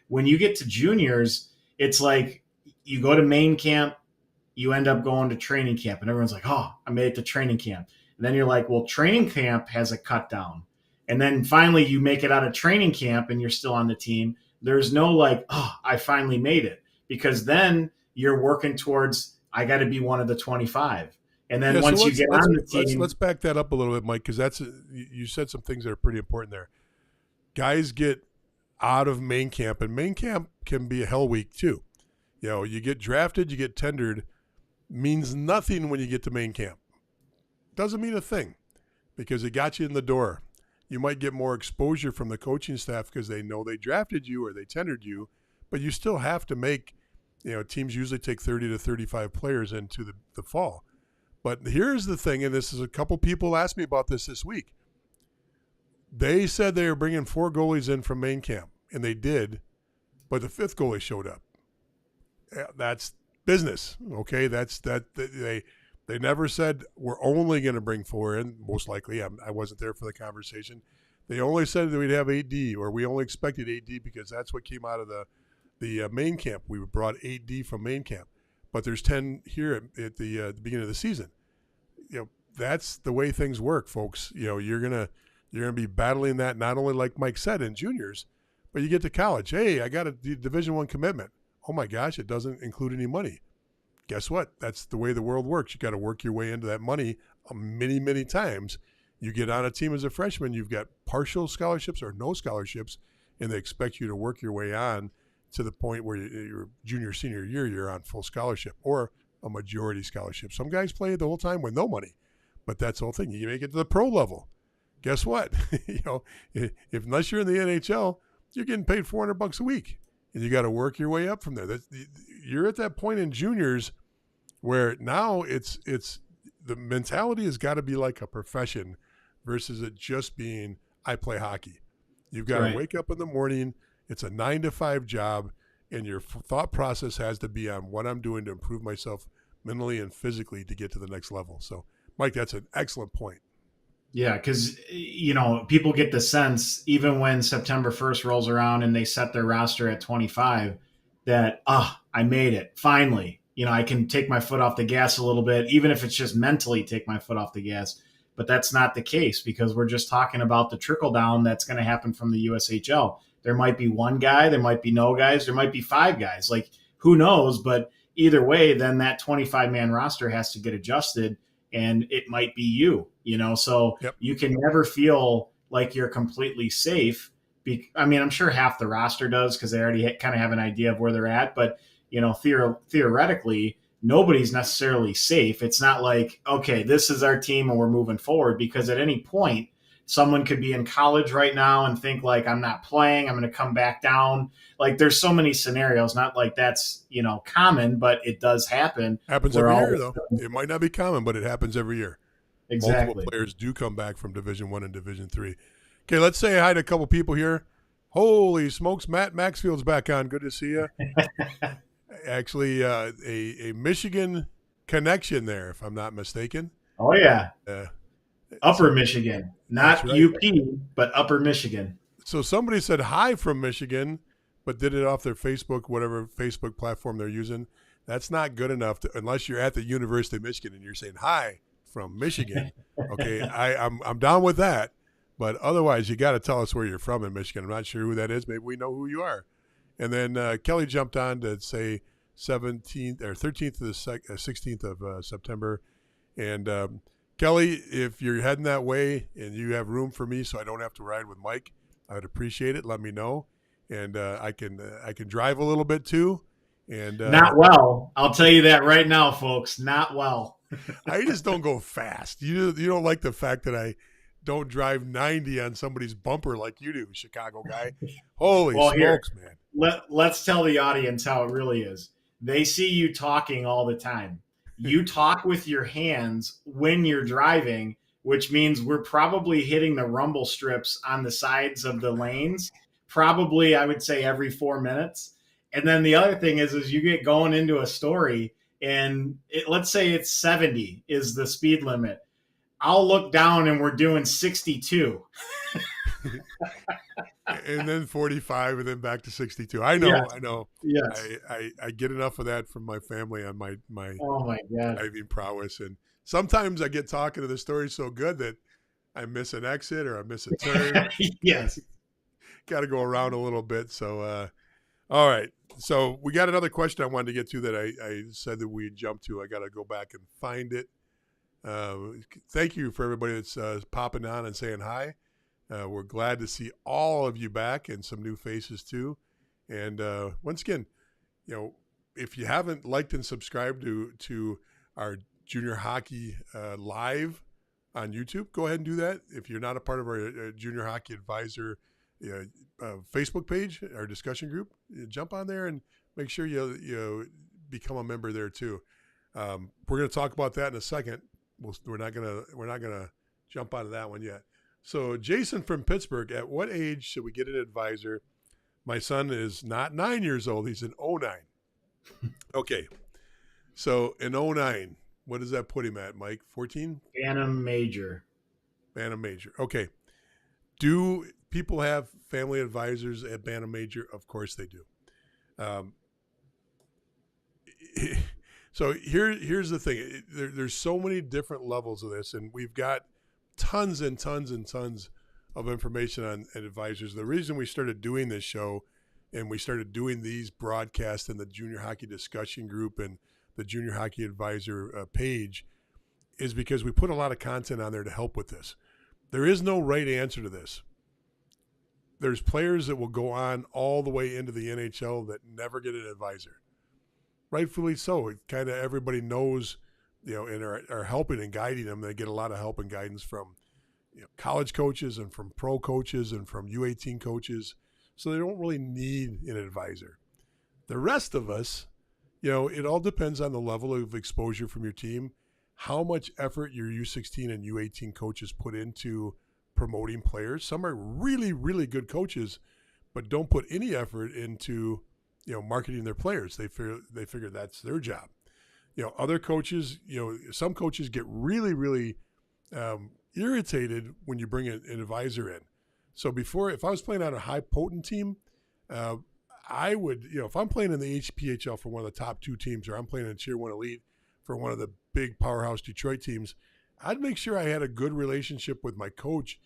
When you get to juniors, it's like you go to main camp, you end up going to training camp and everyone's like, oh, I made it to training camp. And then you're like, well, training camp has a cut down. And then finally you make it out of training camp and you're still on the team. There's no like, oh, I finally made it, because then you're working towards, I got to be one of the 25. And then once you get on the team, let's back that up a little bit, Mike, because you said some things that are pretty important there. Guys get out of main camp, and main camp can be a hell week too. You get drafted, you get tendered, means nothing when you get to main camp. Doesn't mean a thing, because it got you in the door. You might get more exposure from the coaching staff because they know they drafted you or they tendered you, but you still have to make, teams usually take 30 to 35 players into the fall. But here's the thing, and this is a couple people asked me about this week. They said they were bringing 4 goalies in from main camp, and they did, but the 5th goalie showed up. That's business, okay? They never said we're only going to bring 4 in, most likely. I wasn't there for the conversation. They only said that we'd have 8D, or we only expected 8D because that's what came out of the main camp. We brought 8D from main camp. But there's 10 here at the beginning of the season. That's the way things work, folks. You're gonna be battling that, not only like Mike said in juniors, but you get to college. Hey, I got a Division I commitment. Oh my gosh, it doesn't include any money. Guess what? That's the way the world works. You got to work your way into that money many, many times. You get on a team as a freshman, you've got partial scholarships or no scholarships, and they expect you to work your way on to the point where your junior, senior year, you're on full scholarship or a majority scholarship. Some guys play the whole time with no money, but that's the whole thing. You make it to the pro level. Guess what? Unless you're in the NHL, you're getting paid $400 a week, and you got to work your way up from there. You're at that point in juniors where now it's the mentality has got to be like a profession versus it just being, I play hockey. You've got to wake up in the morning. It's a 9-to-5 job, and your thought process has to be on what I'm doing to improve myself mentally and physically to get to the next level. So, Mike, that's an excellent point. Yeah, because, people get the sense, even when September 1st rolls around and they set their roster at 25, that, I made it, finally. I can take my foot off the gas a little bit, even if it's just mentally take my foot off the gas. But that's not the case, because we're just talking about the trickle down that's going to happen from the USHL. There might be one guy, there might be no guys, there might be 5 guys. Like, who knows? But either way, then that 25-man roster has to get adjusted, and it might be you, So You can never feel like you're completely safe. I'm sure half the roster does because they already kind of have an idea of where they're at. But, theoretically, nobody's necessarily safe. It's not like, okay, this is our team and we're moving forward, because at any point, someone could be in college right now and think like, I'm not playing, I'm going to come back down. Like, there's so many scenarios, not like that's, common, but it does happen. Happens every year, though. It might not be common, but it happens every year. Exactly. Multiple players do come back from Division I and Division III. Okay, let's say hi to a couple people here. Holy smokes, Matt Maxfield's back on. Good to see you. Actually, a Michigan connection there, if I'm not mistaken. Oh, yeah. Upper Michigan, not right. UP, but Upper Michigan. So somebody said hi from Michigan, but did it off their Facebook, whatever Facebook platform they're using. That's not good enough unless you're at the University of Michigan and you're saying hi from Michigan. Okay, I'm down with that, but otherwise you got to tell us where you're from in Michigan. I'm not sure who that is. Maybe we know who you are. And then Kelly jumped on to say 17th or 13th to the 16th of September, and Kelly, if you're heading that way and you have room for me so I don't have to ride with Mike, I would appreciate it. Let me know. And I can drive a little bit too. And not well. I'll tell you that right now, folks. Not well. I just don't go fast. You don't like the fact that I don't drive 90 on somebody's bumper like you do, Chicago guy. Holy smokes, man. Let's tell the audience how it really is. They see you talking all the time. You talk with your hands when you're driving, which means we're probably hitting the rumble strips on the sides of the lanes, probably, I would say, every 4 minutes. And then the other thing is you get going into a story and let's say it's 70 is the speed limit. I'll look down and we're doing 62. And then 45 and then back to 62. I know, Yes. I know. Yes. I get enough of that from my family on my Oh my God. driving prowess. And sometimes I get talking to the story so good that I miss an exit or I miss a turn. Yes. Got to go around a little bit. So, all right. So we got another question I wanted to get to that I said that we'd jump to. I got to go back and find it. Thank you for everybody that's popping on and saying hi. We're glad to see all of you back and some new faces too. And once again, if you haven't liked and subscribed to our junior hockey live on YouTube, go ahead and do that. If you're not a part of our junior hockey advisor Facebook page, our discussion group, jump on there and make sure you become a member there too. We're going to talk about that in a second. We're not gonna jump onto that one yet. So Jason from Pittsburgh, at what age should we get an advisor? My son is not 9 years old. He's in 09. Okay. So in 09, what does that put him at, Mike? 14? Bantam Major. Bantam Major. Okay. Do people have family advisors at Bantam Major? Of course they do. So here's the thing. There's so many different levels of this, and we've got tons and tons and tons of information on advisors. The reason we started doing this show and we started doing these broadcasts in the junior hockey discussion group and the junior hockey advisor page is because we put a lot of content on there to help with this. There is no right answer to this. There's players that will go on all the way into the NHL that never get an advisor. Rightfully so. Kind of everybody knows, and are helping and guiding them. They get a lot of help and guidance from college coaches and from pro coaches and from U18 coaches. So they don't really need an advisor. The rest of us, it all depends on the level of exposure from your team, how much effort your U16 and U18 coaches put into promoting players. Some are really, really good coaches, but don't put any effort into marketing their players. They figure that's their job. Other coaches, some coaches get really, really irritated when you bring an advisor in. So if I was playing on a high potent team, I would, if I'm playing in the HPHL for one of the top two teams, or I'm playing in Tier 1 Elite for one of the big powerhouse Detroit teams, I'd make sure I had a good relationship with my coach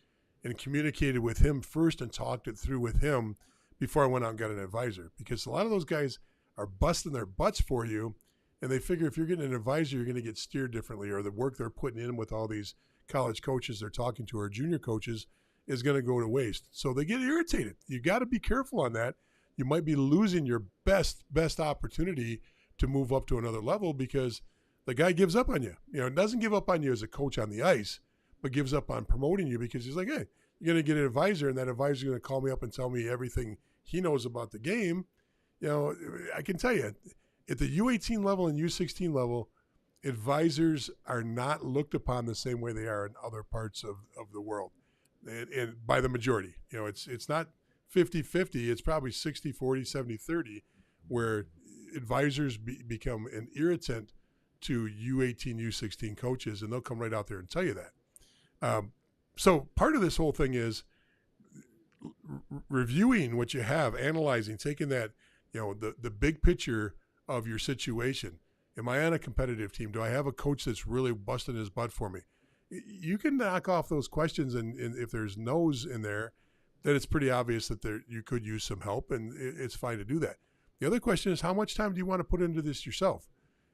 and communicated with him first and talked it through with him before I went out and got an advisor, because a lot of those guys are busting their butts for you, and they figure if you're getting an advisor, you're going to get steered differently, or the work they're putting in with all these college coaches they're talking to or junior coaches is going to go to waste. So they get irritated. You got to be careful on that. You might be losing your best opportunity to move up to another level because the guy gives up on you. Doesn't give up on you as a coach on the ice, but gives up on promoting you because he's like, hey, you're going to get an advisor, and that advisor is going to call me up and tell me everything he knows about the game. I can tell you, at the U18 level and U16 level, advisors are not looked upon the same way they are in other parts of the world. And by the majority, it's not 50-50, it's probably 60-40, 70-30, where advisors become an irritant to U18, U16 coaches, and they'll come right out there and tell you that. So part of this whole thing is reviewing what you have, analyzing, taking that, the big picture of your situation. Am I on a competitive team? Do I have a coach that's really busting his butt for me? You can knock off those questions, and if there's no's in there, then it's pretty obvious that you could use some help, and it's fine to do that. The other question is, how much time do you want to put into this yourself?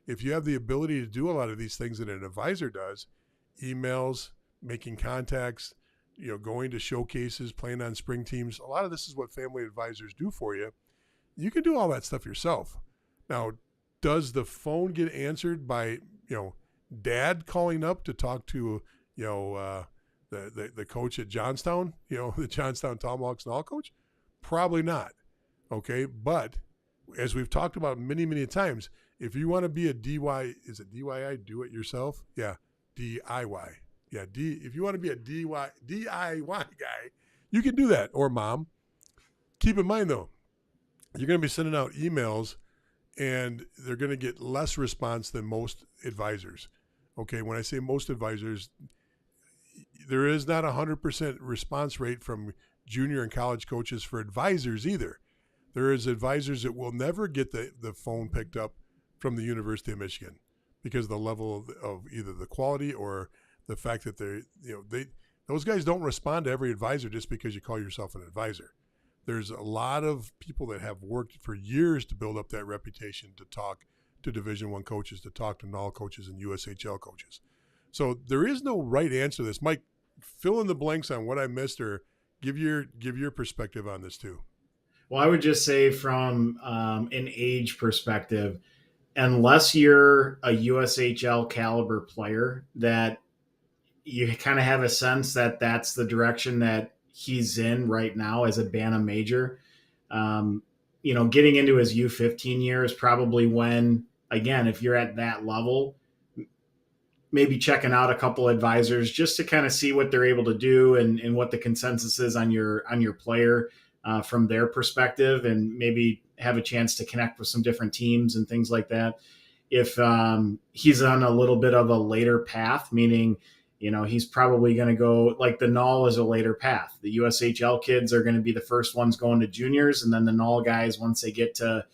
If you have the ability to do a lot of these things that an advisor does, emails, making contacts, going to showcases, playing on spring teams, a lot of this is what family advisors do for you. You can do all that stuff yourself. Now, does the phone get answered by, dad calling up to talk to, the coach at Johnstown, the Johnstown Tomahawks and all coach? Probably not. Okay. But as we've talked about many, many times, if you want to be a is it DIY, do it yourself? Yeah. DIY. Yeah. If you want to be a DIY guy, you can do that, or mom. Keep in mind though, you're going to be sending out emails and they're going to get less response than most advisors. Okay, when I say most advisors, there is not 100% response rate from junior and college coaches for advisors either. There is advisors that will never get the phone picked up from the University of Michigan because of the level of either the quality or the fact that those guys don't respond to every advisor just because you call yourself an advisor. There's a lot of people that have worked for years to build up that reputation to talk to Division I coaches, to talk to NAL coaches and USHL coaches. So there is no right answer to this. Mike, fill in the blanks on what I missed, or give your perspective on this too. Well, I would just say from an age perspective, unless you're a USHL caliber player, that you kind of have a sense that that's the direction that he's in right now as a Bantam major. Getting into his U15 year is probably when, again, if you're at that level, maybe checking out a couple advisors just to kind of see what they're able to do and what the consensus is on your player from their perspective, and maybe have a chance to connect with some different teams and things like that. If he's on a little bit of a later path, meaning, he's probably going to go, like the NAL is a later path. The USHL kids are going to be the first ones going to juniors, and then the NAL guys, once they get to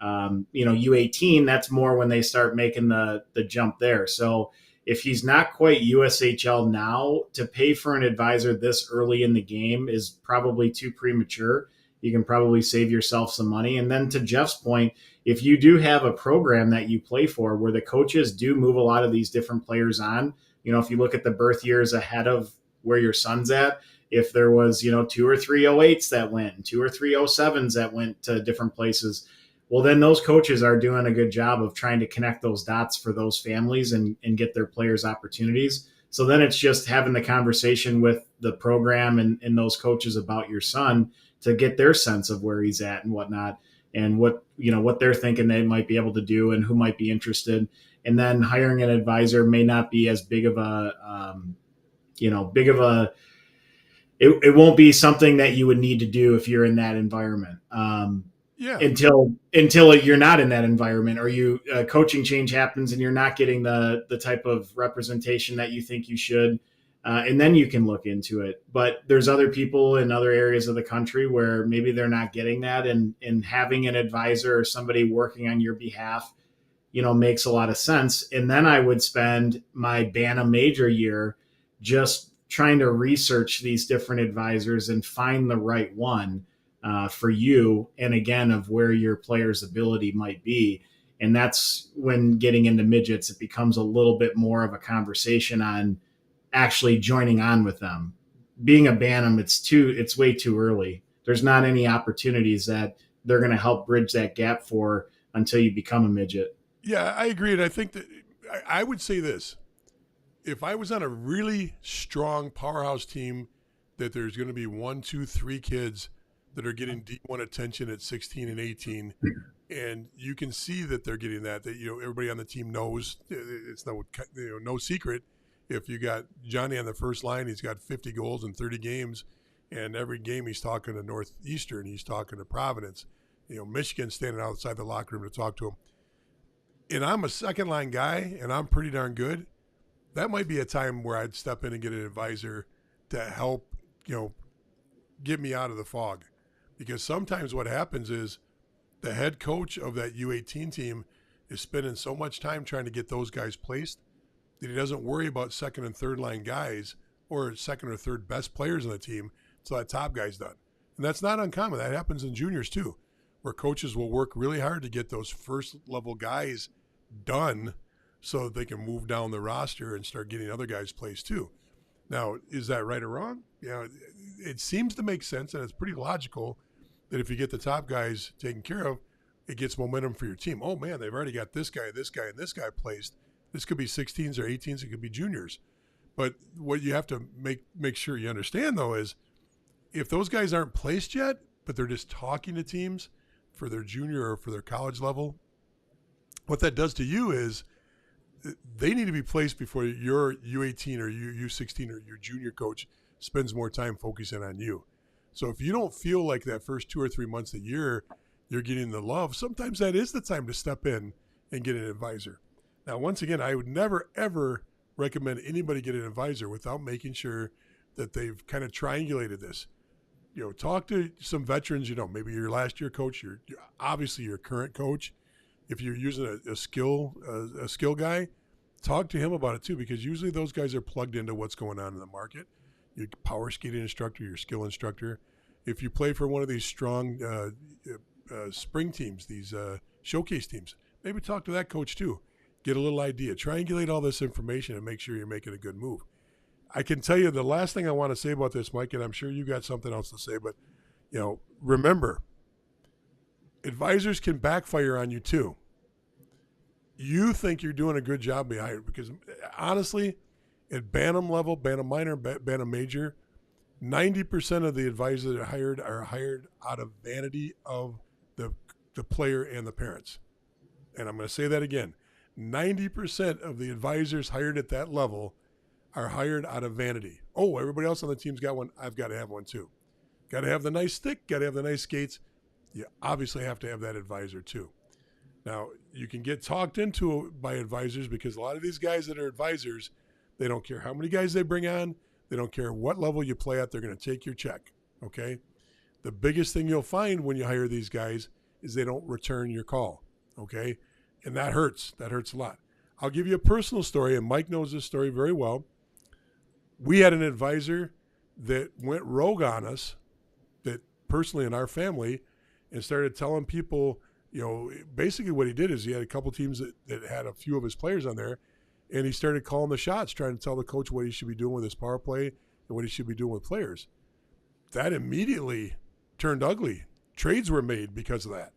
U18, that's more when they start making the jump there. So if he's not quite USHL now, to pay for an advisor this early in the game is probably too premature. You can probably save yourself some money. And then to Jeff's point, if you do have a program that you play for where the coaches do move a lot of these different players on, if you look at the birth years ahead of where your son's at, if there was, 2 or 3 08s that went, 2 or 3 07s that went to different places, well, then those coaches are doing a good job of trying to connect those dots for those families and get their players opportunities. So then it's just having the conversation with the program and those coaches about your son to get their sense of where he's at and whatnot, and what they're thinking they might be able to do and who might be interested. And then hiring an advisor may not be as big of it won't be something that you would need to do if you're in that environment. Until you're not in that environment, or you coaching change happens and you're not getting the type of representation that you think you should, and then you can look into it. But there's other people in other areas of the country where maybe they're not getting that, and having an advisor or somebody working on your behalf, makes a lot of sense. And then I would spend my Bantam major year just trying to research these different advisors and find the right one for you, and again, of where your player's ability might be. And that's when getting into midgets, it becomes a little bit more of a conversation on actually joining on with them. Being a Bantam, it's way too early. There's not any opportunities that they're going to help bridge that gap for until you become a midget. Yeah, I agree. And I think that I would say this: if I was on a really strong powerhouse team, that there's going to be 1, 2, 3 kids that are getting D1 attention at 16 and 18, and you can see that they're getting that everybody on the team knows. It's no secret. If you got Johnny on the first line, he's got 50 goals in 30 games, and every game he's talking to Northeastern, he's talking to Providence. Michigan's standing outside the locker room to talk to him. And I'm a second line guy, and I'm pretty darn good. That might be a time where I'd step in and get an advisor to help, get me out of the fog. Because sometimes what happens is the head coach of that U18 team is spending so much time trying to get those guys placed that he doesn't worry about second and third line guys or second or third best players on the team until that top guy's done. And that's not uncommon. That happens in juniors too, where coaches will work really hard to get those first level guys done so that they can move down the roster and start getting other guys placed too. Now, is that right or wrong? It seems to make sense, and it's pretty logical that if you get the top guys taken care of, it gets momentum for your team. Oh man, they've already got this guy, and this guy placed. This could be 16s or 18s. It could be juniors. But what you have to make sure you understand, though, is if those guys aren't placed yet, but they're just talking to teams for their junior or for their college level, what that does to you is they need to be placed before your U18 or U16 or your junior coach spends more time focusing on you. So if you don't feel like that first 2 or 3 months of the year you're getting the love, sometimes that is the time to step in and get an advisor. Now, once again, I would never, ever recommend anybody get an advisor without making sure that they've kind of triangulated this. Talk to some veterans, maybe your last year coach, obviously your current coach. If you're using a skill guy, talk to him about it too, because usually those guys are plugged into what's going on in the market. Your power skating instructor, your skill instructor. If you play for one of these strong spring teams, these showcase teams, maybe talk to that coach too. Get a little idea. Triangulate all this information and make sure you're making a good move. I can tell you the last thing I want to say about this, Mike, and I'm sure you got something else to say, but remember, advisors can backfire on you too. You think you're doing a good job behind it because honestly, at Bantam level, Bantam minor, Bantam major, 90% of the advisors that are hired out of vanity of the player and the parents. And I'm going to say that again. 90% of the advisors hired at that level are hired out of vanity. Oh, everybody else on the team's got one. I've got to have one too. Got to have the nice stick. Got to have the nice skates. You obviously have to have that advisor too. Now, you can get talked into by advisors because a lot of these guys that are advisors, they don't care how many guys they bring on. They don't care what level you play at. They're going to take your check, okay? The biggest thing you'll find when you hire these guys is they don't return your call, okay? And that hurts. That hurts a lot. I'll give you a personal story, and Mike knows this story very well. We had an advisor that went rogue on us, that personally in our family, and started telling people, basically what he did is he had a couple teams that had a few of his players on there, and he started calling the shots, trying to tell the coach what he should be doing with his power play and what he should be doing with players. That immediately turned ugly. Trades were made because of that.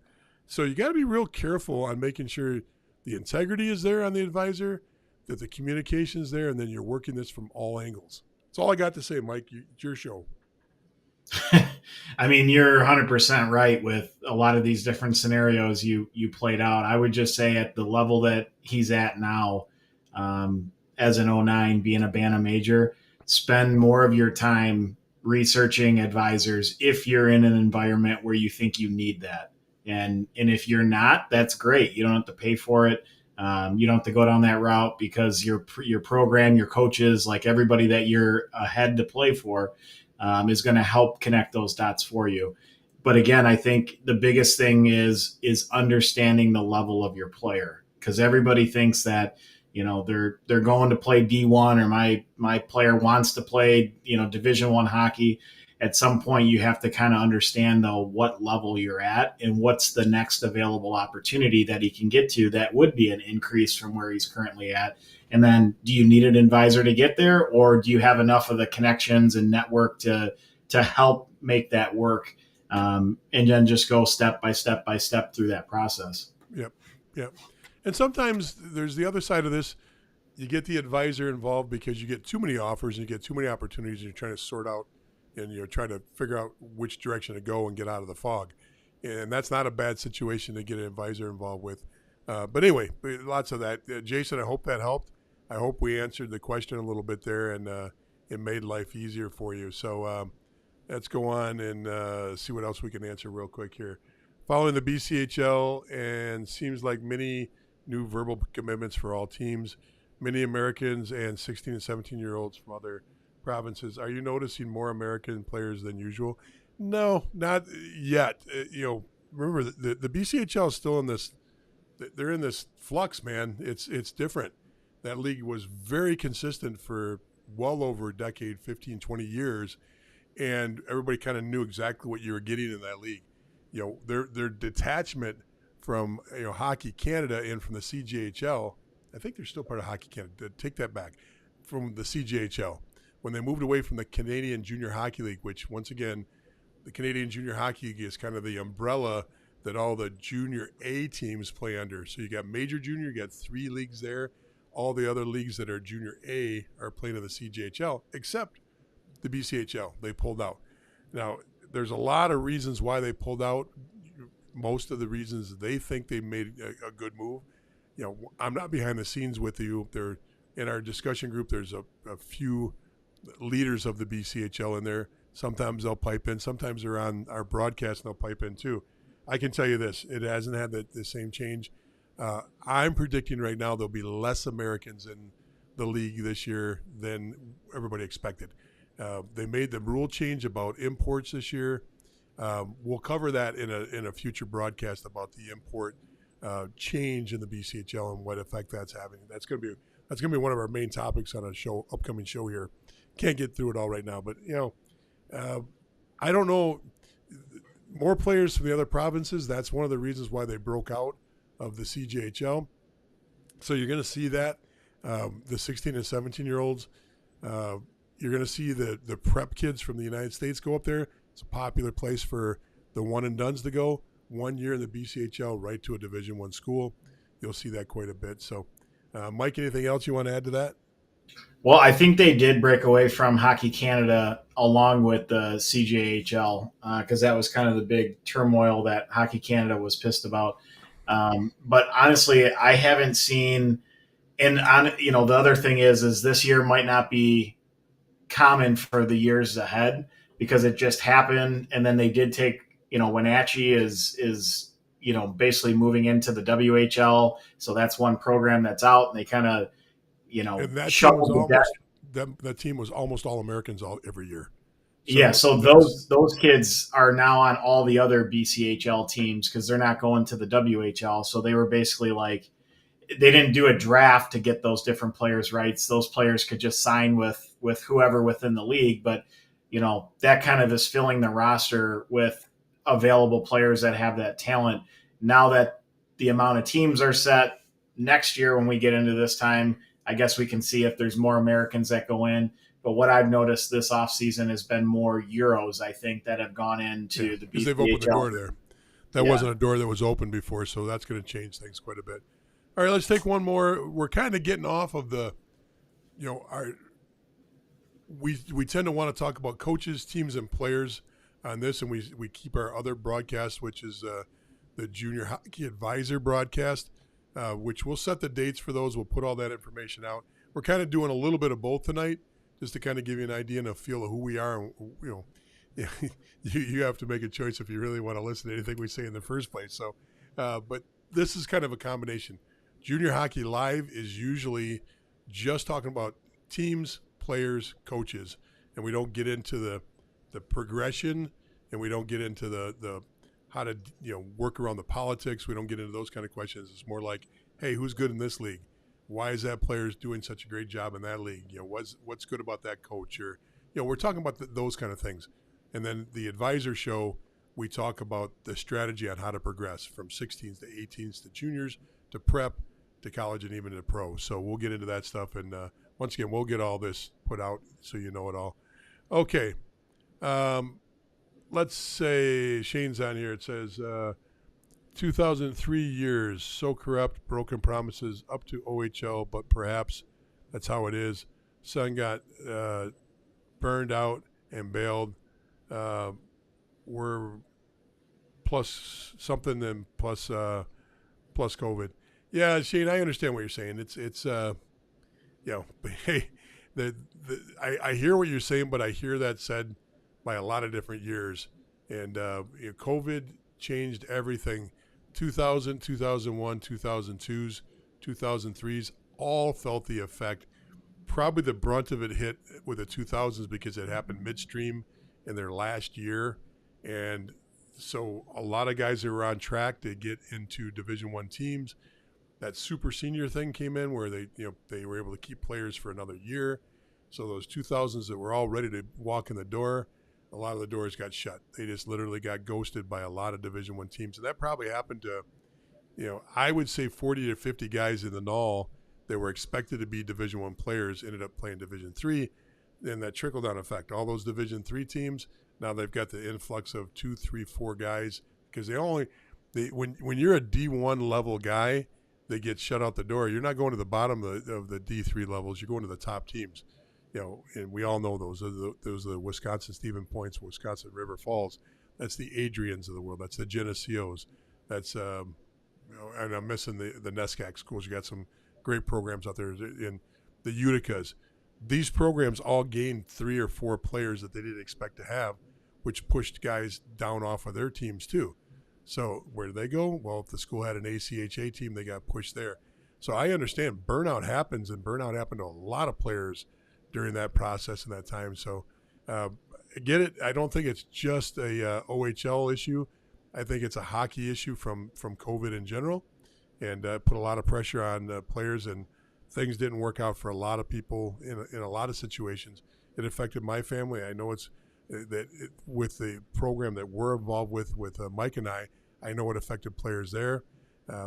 So you got to be real careful on making sure the integrity is there on the advisor, that the communication is there, and then you're working this from all angles. That's all I got to say, Mike. It's your show. I mean, you're 100% right with a lot of these different scenarios you played out. I would just say at the level that he's at now, as an 09 being a Bantam major, spend more of your time researching advisors if you're in an environment where you think you need that. And if you're not, that's great. You don't have to pay for it. You don't have to go down that route because your program, your coaches, like everybody that you're ahead to play for, is going to help connect those dots for you. But again, I think the biggest thing is understanding the level of your player, because everybody thinks that, they're going to play D1 or my player wants to play, Division I hockey. At some point you have to kind of understand though what level you're at and what's the next available opportunity that he can get to that would be an increase from where he's currently at. And then do you need an advisor to get there, or do you have enough of the connections and network to help make that work? And then just go step by step through that process. Yep. And sometimes there's the other side of this. You get the advisor involved because you get too many offers and you get too many opportunities and you're trying to sort out and you're trying to figure out which direction to go and get out of the fog. And that's not a bad situation to get an advisor involved with. But anyway, lots of that. Jason, I hope that helped. I hope we answered the question a little bit there and it made life easier for you. So let's go on and see what else we can answer real quick here. Following the BCHL and seems like many new verbal commitments for all teams, many Americans and 16 and 17-year-olds from other provinces. Are you noticing more American players than usual? No, not yet. Remember the BCHL is still in this. They're in this flux, man. It's different. That league was very consistent for well over a decade, 15, 20 years, and everybody kind of knew exactly what you were getting in that league. Their detachment from Hockey Canada and from the CJHL. I think they're still part of Hockey Canada. Take that back. From the CJHL. When they moved away from the Canadian Junior Hockey League, which once again, the Canadian Junior Hockey League is kind of the umbrella that all the Junior A teams play under. So you got Major Junior, you got 3 leagues there. All the other leagues that are Junior A are playing in the CJHL, except the BCHL. They pulled out. Now, there's a lot of reasons why they pulled out. Most of the reasons they think they made a good move. I'm not behind the scenes with you. There, in our discussion group, there's a few leaders of the BCHL in there. Sometimes they'll pipe in. Sometimes they're on our broadcast and they'll pipe in too. I can tell you this: it hasn't had the same change. I'm predicting right now there'll be less Americans in the league this year than everybody expected. They made the rule change about imports this year. We'll cover that in a future broadcast about the import change in the BCHL and what effect that's having. That's gonna be one of our main topics on a upcoming show here. Can't get through it all right now, but I don't know. More players from the other provinces. That's one of the reasons why they broke out of the CJHL. So you're going to see that the 16 and 17-year-olds. You're going to see the prep kids from the United States go up there. It's a popular place for the one and dones to go. 1 year in the BCHL, right to a Division I school. You'll see that quite a bit. So, Mike, anything else you want to add to that? Well, I think they did break away from Hockey Canada along with the CJHL because that was kind of the big turmoil that Hockey Canada was pissed about. But honestly, I haven't seen. And the other thing is this year might not be common for the years ahead because it just happened, and then they did take. Wenatchee is basically moving into the WHL, so that's one program that's out, and they kind of. And that team was almost all Americans every year. So those kids are now on all the other BCHL teams because they're not going to the WHL. So they were basically like, they didn't do a draft to get those different players' rights. Those players could just sign with whoever within the league. But, that kind of is filling the roster with available players that have that talent. Now that the amount of teams are set, next year when we get into this time, I guess we can see if there's more Americans that go in. But what I've noticed this offseason has been more Euros, I think, that have gone into the BCHL. Because they've opened the door there. That wasn't a door that was open before, so that's going to change things quite a bit. All right, let's take one more. We're kind of getting off of the, we tend to want to talk about coaches, teams, and players on this, and we keep our other broadcast, which is the Junior Hockey Advisor broadcast. Which we'll set the dates for those. We'll put all that information out. We're kind of doing a little bit of both tonight, just to kind of give you an idea and a feel of who we are. And, you have to make a choice if you really want to listen to anything we say in the first place. So, but this is kind of a combination. Junior Hockey Live is usually just talking about teams, players, coaches, and we don't get into the progression, and we don't get into the how to work around the politics. We don't get into those kind of questions. It's more like, hey, who's good in this league? Why is that player doing such a great job in that league? What's good about that coach? Or we're talking about those kind of things. And then the advisor show, we talk about the strategy on how to progress from 16s to 18s to juniors to prep to college and even to pro. So we'll get into that stuff. And once again, we'll get all this put out so you know it all. Okay. Let's say Shane's on here. It says 2003 years, so corrupt, broken promises up to OHL, but perhaps that's how it is. Son got burned out and bailed. We're plus something and plus COVID. Yeah, Shane, I understand what you're saying. It's but hey, I hear what you're saying, but I hear that said by a lot of different years. And COVID changed everything. 2000, 2001, 2002s, 2003s, all felt the effect. Probably the brunt of it hit with the 2000s because it happened midstream in their last year. And so a lot of guys that were on track to get into Division I teams, that super senior thing came in where they were able to keep players for another year. So those 2000s that were all ready to walk in the door, a lot of the doors got shut. They just literally got ghosted by a lot of Division I teams. And that probably happened to, I would say 40 to 50 guys in the NOL that were expected to be Division I players ended up playing Division III. And that trickle-down effect. All those Division III teams, now they've got the influx of 2, 3, 4 guys because when you're a D1 level guy, they get shut out the door. You're not going to the bottom of the D3 levels. You're going to the top teams. And we all know those. Those are the Wisconsin Stephen Points, Wisconsin River Falls. That's the Adrians of the world. That's the Geneseos. That's and I'm missing the NESCAC schools. You got some great programs out there in the Uticas. These programs all gained 3 or 4 players that they didn't expect to have, which pushed guys down off of their teams too. So where did they go? Well, if the school had an ACHA team, they got pushed there. So I understand burnout happens, and burnout happened to a lot of players during that process and that time. So I get it. I don't think it's just a OHL issue. I think it's a hockey issue from COVID in general, and put a lot of pressure on players, and things didn't work out for a lot of people in a lot of situations. It affected my family. I know it's with the program that we're involved with Mike and I know it affected players there.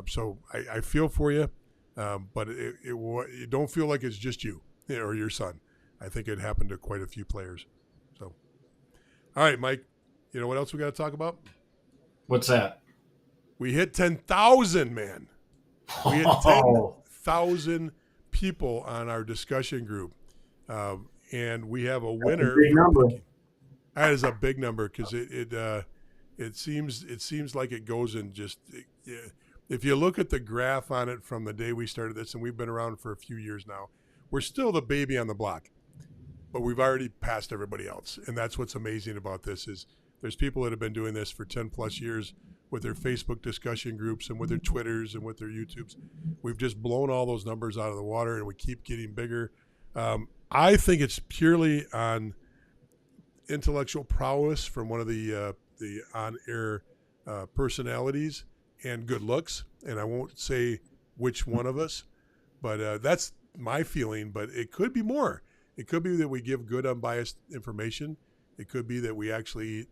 So I feel for you. But it don't feel like it's just you or your son. I think it happened to quite a few players. So, all right, Mike, you know what else we got to talk about? What's that? We hit 10,000, man. We hit 10,000 people on our discussion group. And we have a winner. That's a big number. That is a big number because it seems like it goes in just if you look at the graph on it from the day we started this, and we've been around for a few years now, we're still the baby on the block, but we've already passed everybody else. And that's what's amazing about this is there's people that have been doing this for 10 plus years with their Facebook discussion groups and with their Twitters and with their YouTubes. We've just blown all those numbers out of the water, and we keep getting bigger. I think it's purely on intellectual prowess from one of the on-air personalities and good looks, and I won't say which one of us, but that's my feeling. But it could be more. It could be that we give good, unbiased information. It could be that we actually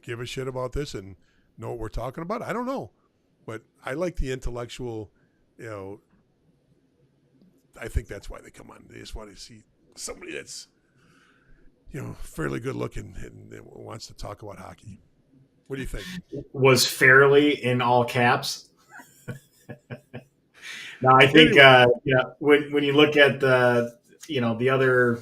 give a shit about this and know what we're talking about. I don't know, but I like the intellectual. I think that's why they come on. They just want to see somebody that's fairly good looking and wants to talk about hockey. What do you think? Was fairly in all caps? No, I think when you look at the other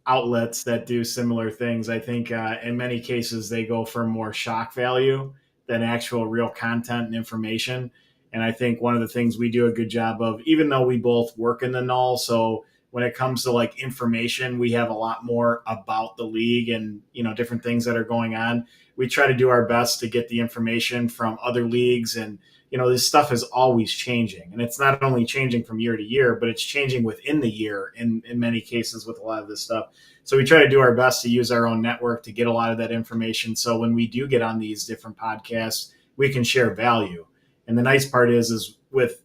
outlets that do similar things, I think in many cases they go for more shock value than actual real content and information. And I think one of the things we do a good job of, even though we both work in the null, so when it comes to like information, we have a lot more about the league and different things that are going on. We try to do our best to get the information from other leagues, and this stuff is always changing, and it's not only changing from year to year, but it's changing within the year in many cases with a lot of this stuff. So we try to do our best to use our own network to get a lot of that information. So when we do get on these different podcasts, we can share value. And the nice part is with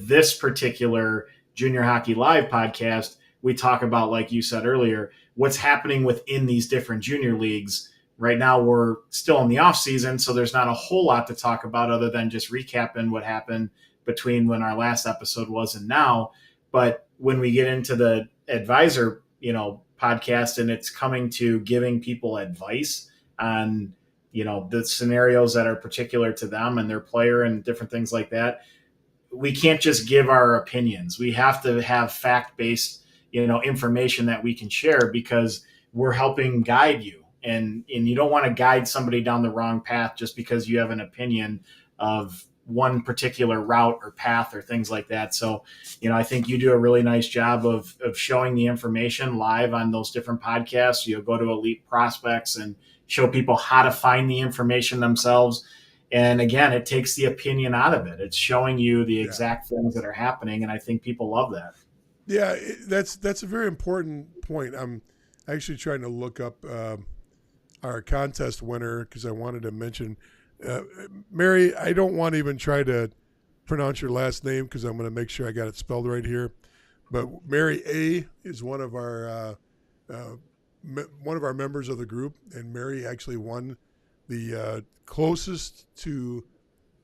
this particular Junior Hockey Live podcast, we talk about, like you said earlier, what's happening within these different junior leagues. Right now, we're still in the off season, so there's not a whole lot to talk about other than just recapping what happened between when our last episode was and now. But when we get into the advisor, podcast, and it's coming to giving people advice on, the scenarios that are particular to them and their player and different things like that, we can't just give our opinions. We have to have fact-based, information that we can share, because we're helping guide you. And you don't want to guide somebody down the wrong path just because you have an opinion of one particular route or path or things like that. So, I think you do a really nice job of showing the information live on those different podcasts. You'll go to Elite Prospects and show people how to find the information themselves. And again, it takes the opinion out of it. It's showing you the exact things that are happening. And I think people love that. Yeah, that's a very important point. I'm actually trying to look up our contest winner because I wanted to mention Mary. I don't want to even try to pronounce your last name because I'm going to make sure I got it spelled right here. But Mary A is one of our members of the group, and Mary actually won the closest to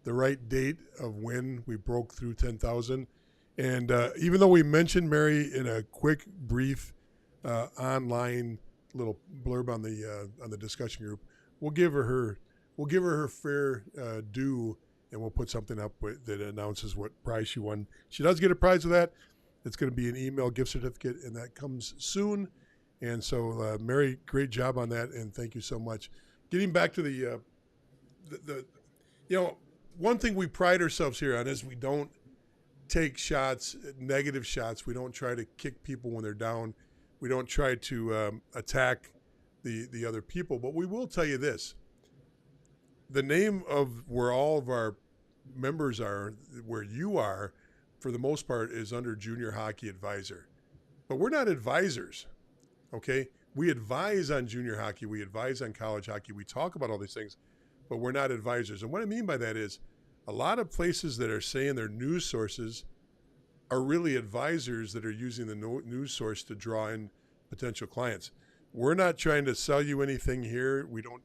the right date of when we broke through 10,000. And even though we mentioned Mary in a quick, brief online little blurb on the discussion group, we'll give her her fair due, and we'll put something up that announces what prize she won. She does get a prize with that. It's going to be an email gift certificate, and that comes soon. And so, Mary, great job on that, and thank you so much. Getting back to the one thing we pride ourselves here on is we don't take shots, negative shots. We don't try to kick people when they're down. We don't try to attack the other people. But we will tell you this. the name of where all of our members are, where you are, for the most part, is under Junior Hockey Advisor. But we're not advisors, okay? We advise on junior hockey. We advise on college hockey. We talk about all these things, but we're not advisors. And what I mean by that is a lot of places that are saying they're news sources are really advisors that are using the news source to draw in potential clients. We're not trying to sell you anything here. We don't.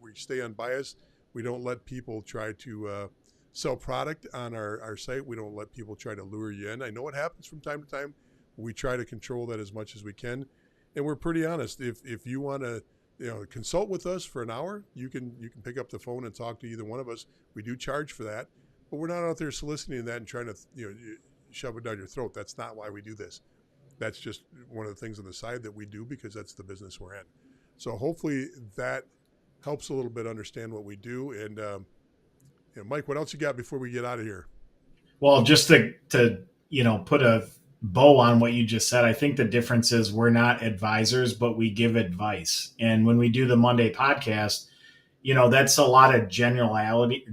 We stay unbiased. We don't let people try to sell product on our site. We don't let people try to lure you in. I know it happens from time to time. We try to control that as much as we can, and we're pretty honest. If you want to, consult with us for an hour, you can pick up the phone and talk to either one of us. We do charge for that, but we're not out there soliciting that and trying to shove it down your throat. That's not why we do this. That's just one of the things on the side that we do because that's the business we're in. So hopefully that helps a little bit understand what we do. And Mike, what else you got before we get out of here? Well, just to put a bow on what you just said, I think the difference is we're not advisors, but we give advice. And when we do the Monday podcast, that's a lot of generalities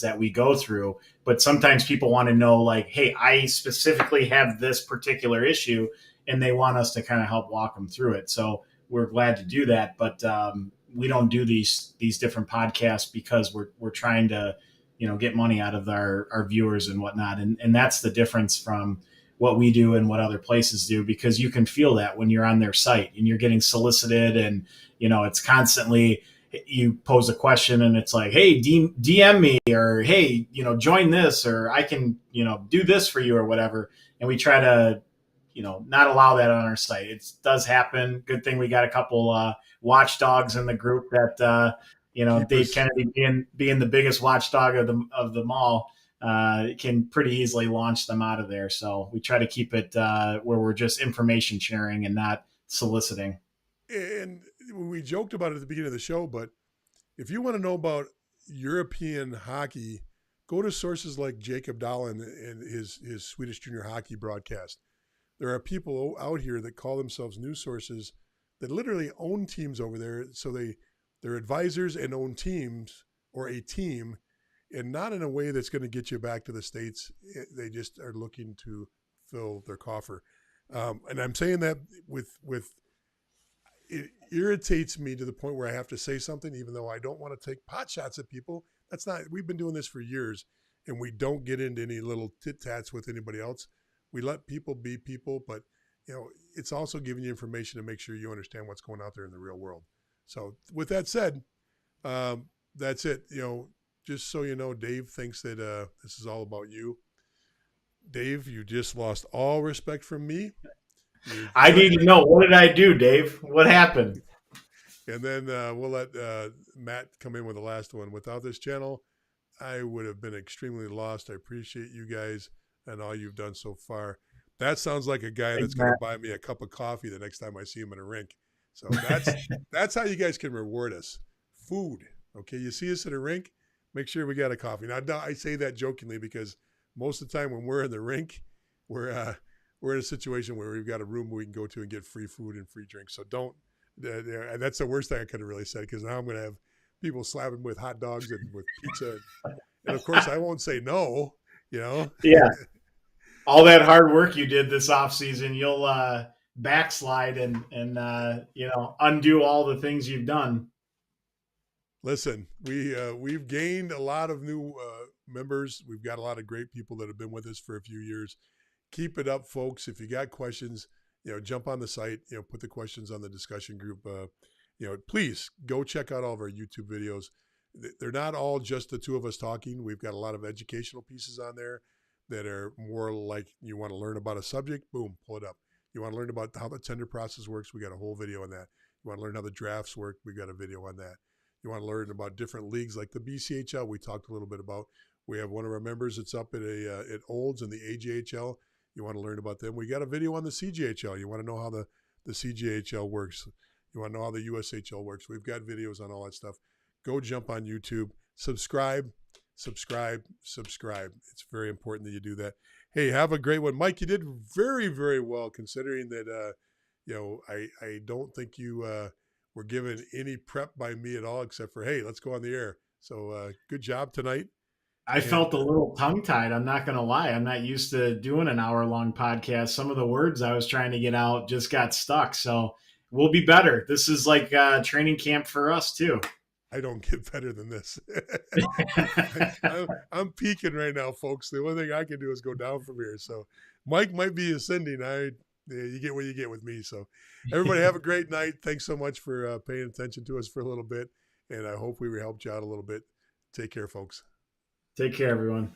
that we go through. But sometimes people want to know, like, hey, I specifically have this particular issue, and they want us to kind of help walk them through it. So we're glad to do that. But we don't do these different podcasts because we're trying to, get money out of our viewers and whatnot. And that's the difference from what we do and what other places do, because you can feel that when you're on their site and you're getting solicited and, it's constantly, you pose a question and it's like, hey, DM me, or, hey, join this, or I can, do this for you or whatever. And we try to, not allow that on our site. It does happen. Good thing we got a couple watchdogs in the group that, Dave Kennedy being the biggest watchdog of them all, can pretty easily launch them out of there. So we try to keep it where we're just information sharing and not soliciting. And we joked about it at the beginning of the show, but if you want to know about European hockey, go to sources like Jacob Dahlin and his Swedish junior hockey broadcast. There are people out here that call themselves news sources that literally own teams over there. So they're advisors and own teams or a team, and not in a way that's going to get you back to the States. They just are looking to fill their coffer. And I'm saying that with it irritates me to the point where I have to say something, even though I don't want to take pot shots at people. That's not, we've been doing this for years, and we don't get into any little tit tats with anybody else. We let people be people, but it's also giving you information to make sure you understand what's going out there in the real world. So with that said, that's it. Just so you know, Dave thinks that this is all about you. Dave, you just lost all respect from me. I need to know, what did I do, Dave? What happened? And then we'll let Matt come in with the last one. Without this channel, I would have been extremely lost. I appreciate you guys and all you've done so far. That sounds like a guy that's going to buy me a cup of coffee the next time I see him in a rink. So that's how you guys can reward us. Food. Okay, you see us at a rink, make sure we got a coffee. Now, I say that jokingly because most of the time when we're in the rink, we're in a situation where we've got a room we can go to and get free food and free drinks. So don't. That's the worst thing I could have really said, because now I'm going to have people slapping with hot dogs and with pizza, and of course I won't say no. Yeah. All that hard work you did this off season, you'll backslide and undo all the things you've done. Listen, we've gained a lot of new members. We've got a lot of great people that have been with us for a few years. Keep it up, folks. If you got questions, jump on the site, put the questions on the discussion group. Please go check out all of our YouTube videos. They're not all just the two of us talking. We've got a lot of educational pieces on there that are more like, you want to learn about a subject, boom, pull it up. You want to learn about how the tender process works, we got a whole video on that. You want to learn how the drafts work, we got a video on that. You want to learn about different leagues like the BCHL, we talked a little bit about. We have one of our members that's up at Olds in the AJHL. You want to learn about them. We got a video on the CJHL. You want to know how the CJHL works. You want to know how the USHL works. We've got videos on all that stuff. Go jump on YouTube, subscribe. It's very important that you do that. Hey, have a great one. Mike, you did very, very well, considering that, I don't think you were given any prep by me at all, except for, hey, let's go on the air. So good job tonight. I felt a little tongue tied. I'm not going to lie. I'm not used to doing an hour long podcast. Some of the words I was trying to get out just got stuck. So we'll be better. This is like training camp for us too. I don't get better than this. I'm peaking right now, folks. The only thing I can do is go down from here. So Mike might be ascending. You get what you get with me. So everybody have a great night. Thanks so much for paying attention to us for a little bit. And I hope we helped you out a little bit. Take care, folks. Take care, everyone.